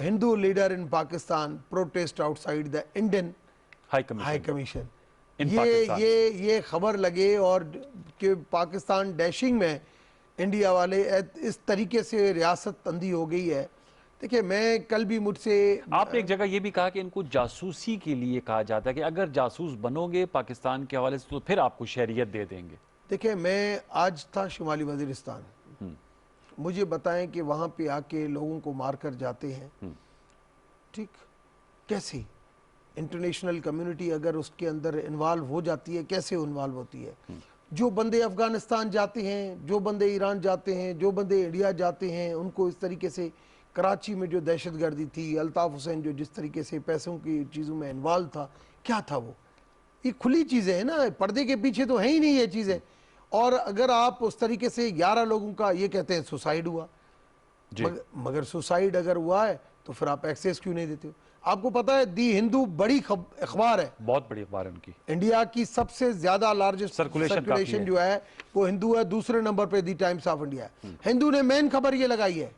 Speaker 5: Hindu leader in Pakistan protest outside the Indian high commission, ये खबर लगे और कि पाकिस्तान डैशिंग में इंडिया वाले इस तरीके से रियासत तंदी हो गई है। देखिए मैं कल भी मुझसे,
Speaker 1: आपने एक जगह ये भी कहा कि इनको जासूसी के लिए कहा जाता है कि अगर जासूस बनोगे पाकिस्तान के हवाले से तो फिर आपको शहरियत दे देंगे।
Speaker 5: देखिए मैं आज था शुमाली वजीरिस्तान, मुझे बताएं कि वहाँ पे आके लोगों को मार कर जाते हैं, ठीक, कैसे इंटरनेशनल कम्युनिटी अगर उसके अंदर इन्वॉल्व हो जाती है, कैसे इन्वॉल्व होती है। जो बंदे अफ़गानिस्तान जाते हैं, जो बंदे ईरान जाते हैं, जो बंदे इंडिया जाते हैं, उनको इस तरीके से कराची में जो दहशतगर्दी थी, अल्ताफ़ हुसैन जो जिस तरीके से पैसों की चीज़ों में इन्वॉल्व था, क्या था वो, ये खुली चीज़ें हैं ना, पर्दे के पीछे तो है ही नहीं ये चीज़ें। और अगर आप उस तरीके से 11 लोगों का, ये कहते हैं सुसाइड हुआ, मगर सुसाइड अगर हुआ है तो फिर आप एक्सेस क्यों नहीं देते हो। आपको पता है दी हिंदू बड़ी अखबार है,
Speaker 1: बहुत बड़ी अखबार है उनकी।
Speaker 5: इंडिया की सबसे ज्यादा लार्जेस्ट
Speaker 1: सर्कुलेशन काफी है।
Speaker 5: सर्कुलेशन जो है वो हिंदू है, दूसरे नंबर पे दी टाइम्स ऑफ इंडिया है। हिंदू ने मेन खबर ये लगाई है।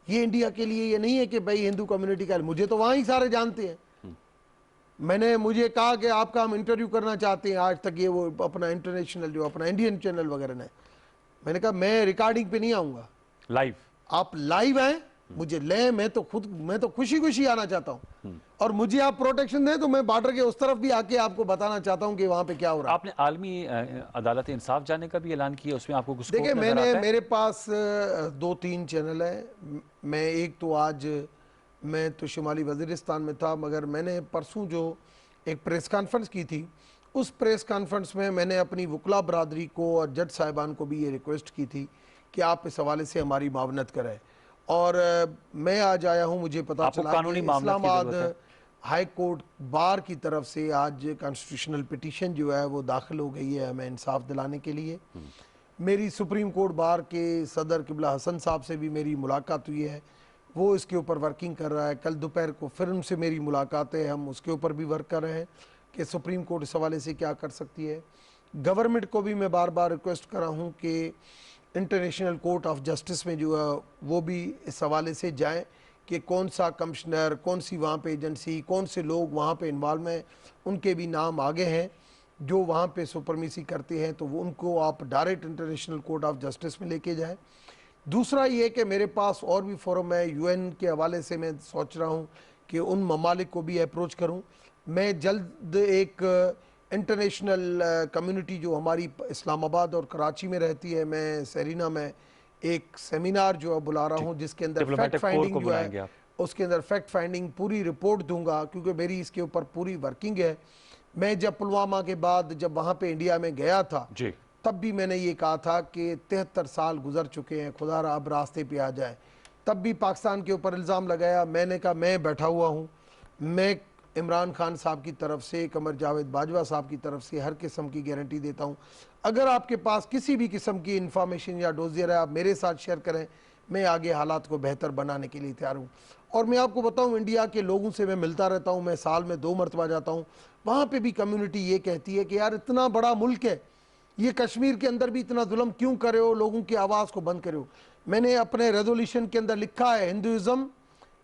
Speaker 5: ये इंडिया के लिए ये नहीं है कि भाई हिंदू कम्युनिटी का, मुझे तो वहां ही सारे जानते हैं। मैंने मुझे कहा कि आपका हम इंटरव्यू करना चाहते हैं, आज तक ये वो अपना इंटरनेशनल जो अपना इंडियन चैनल वगैरह ने, मैंने कहा मैं रिकॉर्डिंग पे नहीं आऊंगा,
Speaker 1: लाइव
Speaker 5: आप लाइव आए, मुझे ले, मैं तो खुशी खुशी आना चाहता हूं, और मुझे आप प्रोटेक्शन दें तो मैं बॉर्डर के उस तरफ भी आके आपको बताना चाहता हूं कि वहां पे क्या हो रहा है।
Speaker 1: आपने आलमी अदालत इंसाफ जाने का भी ऐलान किया, उसमें आपको कुछ स्कोप
Speaker 5: देखिए,
Speaker 1: नजर आता है?
Speaker 5: मेरे पास 2-3 चैनल है। मैं एक तो आज मैं तो शुमाली वजीरिस्तान में था, मगर मैंने परसों जो एक प्रेस कॉन्फ्रेंस की थी, उस प्रेस कॉन्फ्रेंस में मैंने अपनी वकला बरादरी को और जज साहिबान को भी ये रिक्वेस्ट की थी कि आप इस हवाले से हमारी मावनत करें। और मैं आज आया हूँ, मुझे पता
Speaker 1: आपको
Speaker 5: चला
Speaker 1: कानूनी
Speaker 5: कि
Speaker 1: मामलत की
Speaker 5: इस्लामाबाद
Speaker 1: जरूरत है।
Speaker 5: हाई कोर्ट बार की तरफ से आज कॉन्स्टिट्यूशनल पिटीशन जो है वो दाखिल हो गई है हमें इंसाफ दिलाने के लिए। मेरी सुप्रीम कोर्ट बार के सदर किबला हसन साहब से भी मेरी मुलाकात हुई है, वो इसके ऊपर वर्किंग कर रहा है। कल दोपहर को फिर उनसे मेरी मुलाकात है, हम उसके ऊपर भी वर्क कर रहे हैं कि सुप्रीम कोर्ट इस हवाले से क्या कर सकती है। गवर्नमेंट को भी मैं बार बार रिक्वेस्ट कर रहा हूँ कि इंटरनेशनल कोर्ट ऑफ जस्टिस में जो है वो भी इस हवाले से जाएं कि कौन सा कमिश्नर, कौन सी वहाँ पे एजेंसी, कौन से लोग वहाँ पे इन्वॉल्व हैं, उनके भी नाम आगे हैं जो वहाँ पे सुपरमेसी करते हैं, तो वो उनको आप direct international court of justice में लेके जाएं। दूसरा ये कि मेरे पास और भी फोरम है, यूएन के हवाले से मैं सोच रहा हूँ कि उन ममालिक को भी अप्रोच करूँ। मैं जल्द एक इंटरनेशनल कम्युनिटी जो हमारी इस्लामाबाद और कराची में रहती है, मैं सेरिना में एक सेमिनार जो है बुला रहा हूँ, जिसके अंदर फैक्ट
Speaker 1: डिप्लोमेटिक कोर
Speaker 5: फाइंडिंग
Speaker 1: को
Speaker 5: जो
Speaker 1: बुलाएंगे
Speaker 5: है
Speaker 1: आप।
Speaker 5: उसके अंदर फैक्ट फाइंडिंग पूरी रिपोर्ट दूंगा, क्योंकि मेरी इसके ऊपर पूरी वर्किंग है। मैं जब पुलवामा के बाद जब वहाँ पे इंडिया में गया था
Speaker 1: जी,
Speaker 5: तब भी मैंने ये कहा था कि 73 साल गुजर चुके हैं, खुदा रहा अब रास्ते पे आ जाए। तब भी पाकिस्तान के ऊपर इल्ज़ाम लगाया, मैंने कहा मैं बैठा हुआ हूँ, मैं इमरान खान साहब की तरफ से, कमर जावेद बाजवा साहब की तरफ से हर किस्म की गारंटी देता हूँ। अगर आपके पास किसी भी किस्म की इंफॉर्मेशन या डोजियर है, आप मेरे साथ शेयर करें, मैं आगे हालात को बेहतर बनाने के लिए तैयार हूँ। और मैं आपको बताऊँ, इंडिया के लोगों से मैं मिलता रहता हूँ, मैं साल में 2 मरतबा जाता हूँ। वहाँ पर भी कम्यूनिटी ये कहती है कि यार इतना बड़ा मुल्क है, ये कश्मीर के अंदर भी इतना जुल्म क्यों करे हो, लोगों की आवाज़ को बंद करे हो। मैंने अपने रेजोल्यूशन के अंदर लिखा है, Hinduism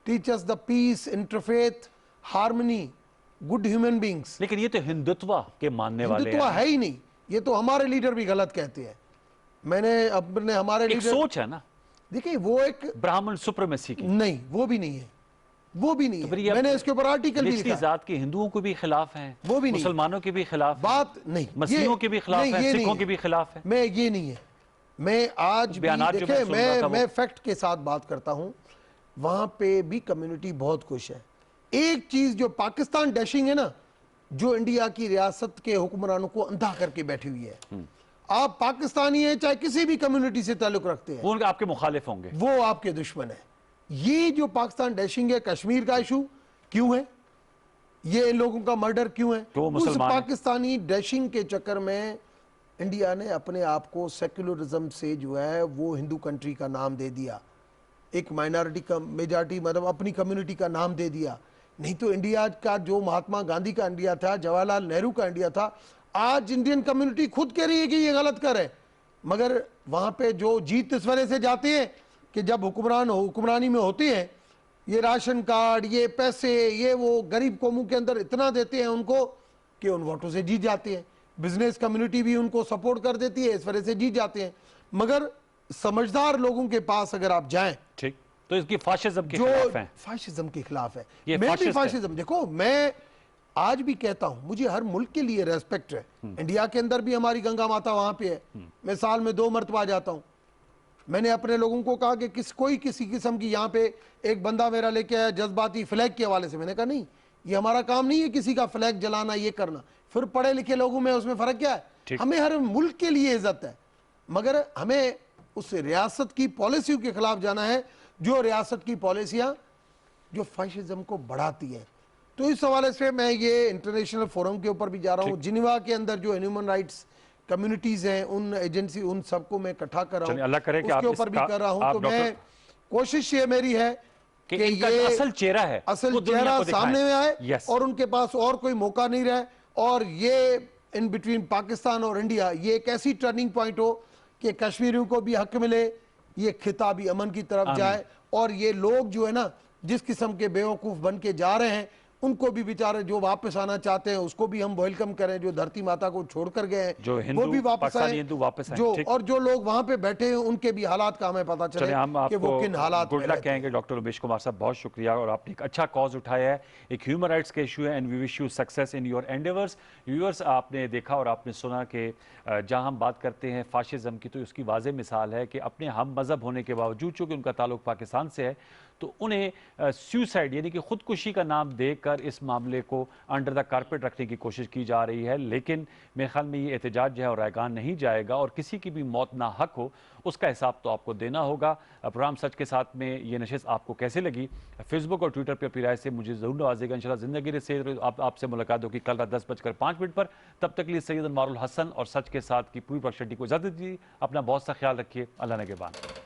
Speaker 5: teaches the peace, interfaith harmony, good human beings.
Speaker 1: लेकिन ये तो हिंदुत्व के मानने वाले
Speaker 5: हिंदुत्व
Speaker 1: हैं।
Speaker 5: है ही नहीं, ये तो हमारे लीडर भी गलत कहते हैं। मैंने अपने हमारे
Speaker 1: एक
Speaker 5: लीडर,
Speaker 1: सोच है ना
Speaker 5: देखिए वो एक
Speaker 1: ब्राह्मण सुप्रीमेसी की,
Speaker 5: नहीं, वो भी नहीं है, वो भी नहीं
Speaker 1: तो फिर
Speaker 5: है।
Speaker 1: ये
Speaker 5: मैंने इसके ऊपर आर्टिकल भी
Speaker 1: निचली
Speaker 5: लिखा है।
Speaker 1: जात के हिंदुओं को भी खिलाफ हैं,
Speaker 5: वो भी नहीं।
Speaker 1: मुसलमानों के भी खिलाफ हैं,
Speaker 5: बात नहीं,
Speaker 1: मसीहों के भी खिलाफ
Speaker 5: नहीं,
Speaker 1: है,
Speaker 5: ये नहीं
Speaker 1: सिखों
Speaker 5: है।
Speaker 1: के भी खिलाफ है।
Speaker 5: मैं ये नहीं है, मैं आज भी
Speaker 1: बयानात जो
Speaker 5: देखे,
Speaker 1: मैं सुन रहा था वो-
Speaker 5: मैं फैक्ट के साथ बात करता हूं। वहां पे भी कम्युनिटी बहुत खुश है। एक चीज जो पाकिस्तान डैशिंग है ना, जो इंडिया की रियासत के हुक्मरानों को अंधा करके बैठी हुई है। आप पाकिस्तानी हैं, चाहे किसी भी कम्युनिटी से ताल्लुक रखते हैं,
Speaker 1: वो उनके आपके मुखालिफ होंगे।
Speaker 5: वो आपके दुश्मन है। ये जो पाकिस्तान डैशिंग है, कश्मीर का इशू क्यों है, ये इन लोगों का मर्डर क्यों है,
Speaker 1: तो वो
Speaker 5: उस
Speaker 1: मुसलमान हैं।
Speaker 5: पाकिस्तानी डैशिंग के चक्कर में इंडिया ने अपने आप को सेक्युलरिज्म से जो है वो हिंदू कंट्री का नाम दे दिया, एक माइनॉरिटी का मेजॉरिटी मतलब अपनी कम्युनिटी का नाम दे दिया। नहीं तो इंडिया का जो महात्मा गांधी का इंडिया था, जवाहरलाल नेहरू का इंडिया था, आज इंडियन कम्युनिटी खुद कह रही है कि ये गलत कर है। मगर वहां पे जो जीत इस वजह से जाती है कि जब हुक्मरानी में होती है, ये राशन कार्ड, ये पैसे, ये वो गरीब कौमों के अंदर इतना देते हैं उनको कि उन वोटों से जीत जाती है। बिजनेस कम्युनिटी भी उनको सपोर्ट कर देती है, इस वजह से जीत जाते हैं। मगर समझदार लोगों के पास अगर आप जाएं,
Speaker 1: ठीक, तो इसकी फाशिज्म के
Speaker 5: जो
Speaker 1: खिलाफ हैं।
Speaker 5: फाशिज्म के खिलाफ है,
Speaker 1: ये
Speaker 5: मैं भी
Speaker 1: फाशिस्ट है।
Speaker 5: फाशिज्म, देखो मैं आज भी कहता हूं, मुझे हर मुल्क के लिए रेस्पेक्ट है। इंडिया के अंदर भी हमारी गंगा माता वहां पे है, मैं साल में 2 मरतबा जाता हूं। मैंने अपने लोगों को कहा कि कोई किसी किस्म की, यहाँ पे एक बंदा मेरा लेके आया जज्बाती फ्लैग के हवाले से, मैंने कहा नहीं, ये हमारा काम नहीं है किसी का फ्लैग जलाना, ये करना। फिर पढ़े लिखे लोगों में उसमें फर्क क्या है? हमें हर मुल्क के लिए इज्जत है, मगर हमें उस रियासत की पॉलिसियों के खिलाफ जाना है जो रियासत की पॉलिसियां जो फाशिज्म को बढ़ाती है। तो इस हवाले से मैं ये इंटरनेशनल फोरम के ऊपर भी जा रहा हूँ। जिनेवा के अंदर जो ह्यूमन राइट्स कम्युनिटीज हैं, उन एजेंसी, उन सबको मैं इकट्ठा कर रहा हूँ,
Speaker 1: अल्लाह करे कि
Speaker 5: उसके
Speaker 1: आप
Speaker 5: उसके ऊपर भी कर रहा हूँ।
Speaker 1: आप
Speaker 5: तो
Speaker 1: डॉक्टर-
Speaker 5: मैं कोशिश ये मेरी है
Speaker 1: कि इनका जो असल चेहरा है
Speaker 5: असल
Speaker 1: वो दुनिया
Speaker 5: चेहरा
Speaker 1: को दिखाएं।
Speaker 5: सामने में आए
Speaker 1: Yes.
Speaker 5: और उनके पास और कोई मौका नहीं रहे, और ये इन बिटवीन पाकिस्तान और इंडिया ये एक ऐसी टर्निंग पॉइंट हो कि कश्मीरियों को भी हक मिले, ये खिताबी अमन की तरफ जाए, और ये लोग जो है ना जिस किस्म के बेवकूफ़ बन के जा रहे हैं उनको भी बेचारे जो वापस आना चाहते हैं उसको भी हम वेलकम करें, जो धरती माता को छोड़कर गए हैं
Speaker 1: जो हिंदू,
Speaker 5: वो भी वापस
Speaker 1: पाकिस्तानी
Speaker 5: आए,
Speaker 1: हिंदू वापस आए,
Speaker 5: जो
Speaker 1: ठीक।
Speaker 5: और जो लोग वहां पे बैठे हैं उनके भी हालात का हमें पता चले
Speaker 1: चले हम
Speaker 5: कि वो
Speaker 1: आपको
Speaker 5: किन हालात
Speaker 1: गुड
Speaker 5: में
Speaker 1: लक
Speaker 5: रहते हैं।
Speaker 1: कहेंगे। डॉक्टर उमेश कुमार साहब, बहुत शुक्रिया, और आपने एक अच्छा कॉज उठाया है, एक ह्यूमन राइट्स का इशू है, and we wish you success in your endeavours. Viewers, आपने देखा और आपने सुना कि जहां हम बात करते हैं फाशिज्म की, तो उसकी वाज़ेह मिसाल है कि अपने हम मज़हब होने के बावजूद चूँकि उनका ताल्लुक पाकिस्तान से है, तो उन्हें सुसाइड यानी कि खुदकुशी का नाम देकर इस मामले को अंडर द कारपेट रखने की कोशिश की जा रही है। लेकिन मेरे ख्याल में ये एहतजाज जो है और रायगान नहीं जाएगा, और किसी की भी मौत ना हक हो उसका हिसाब तो आपको देना होगा। प्रोग्राम सच के साथ में ये नशिस्त आपको कैसे लगी, फेसबुक और ट्विटर पर अपनी राय से मुझे ज़रूर नवाजिएगा। इंशाल्लाह ज़िंदगी से आपसे मुलाकात होगी कल रात 10:05 पर। तब तक के लिए सैयद अनवारुल हसन और सच के साथ की पूरी प्रोडक्शन टीम को इजाज़त दी। अपना बहुत सा ख्याल रखिए। अल्लाह ने के बाद।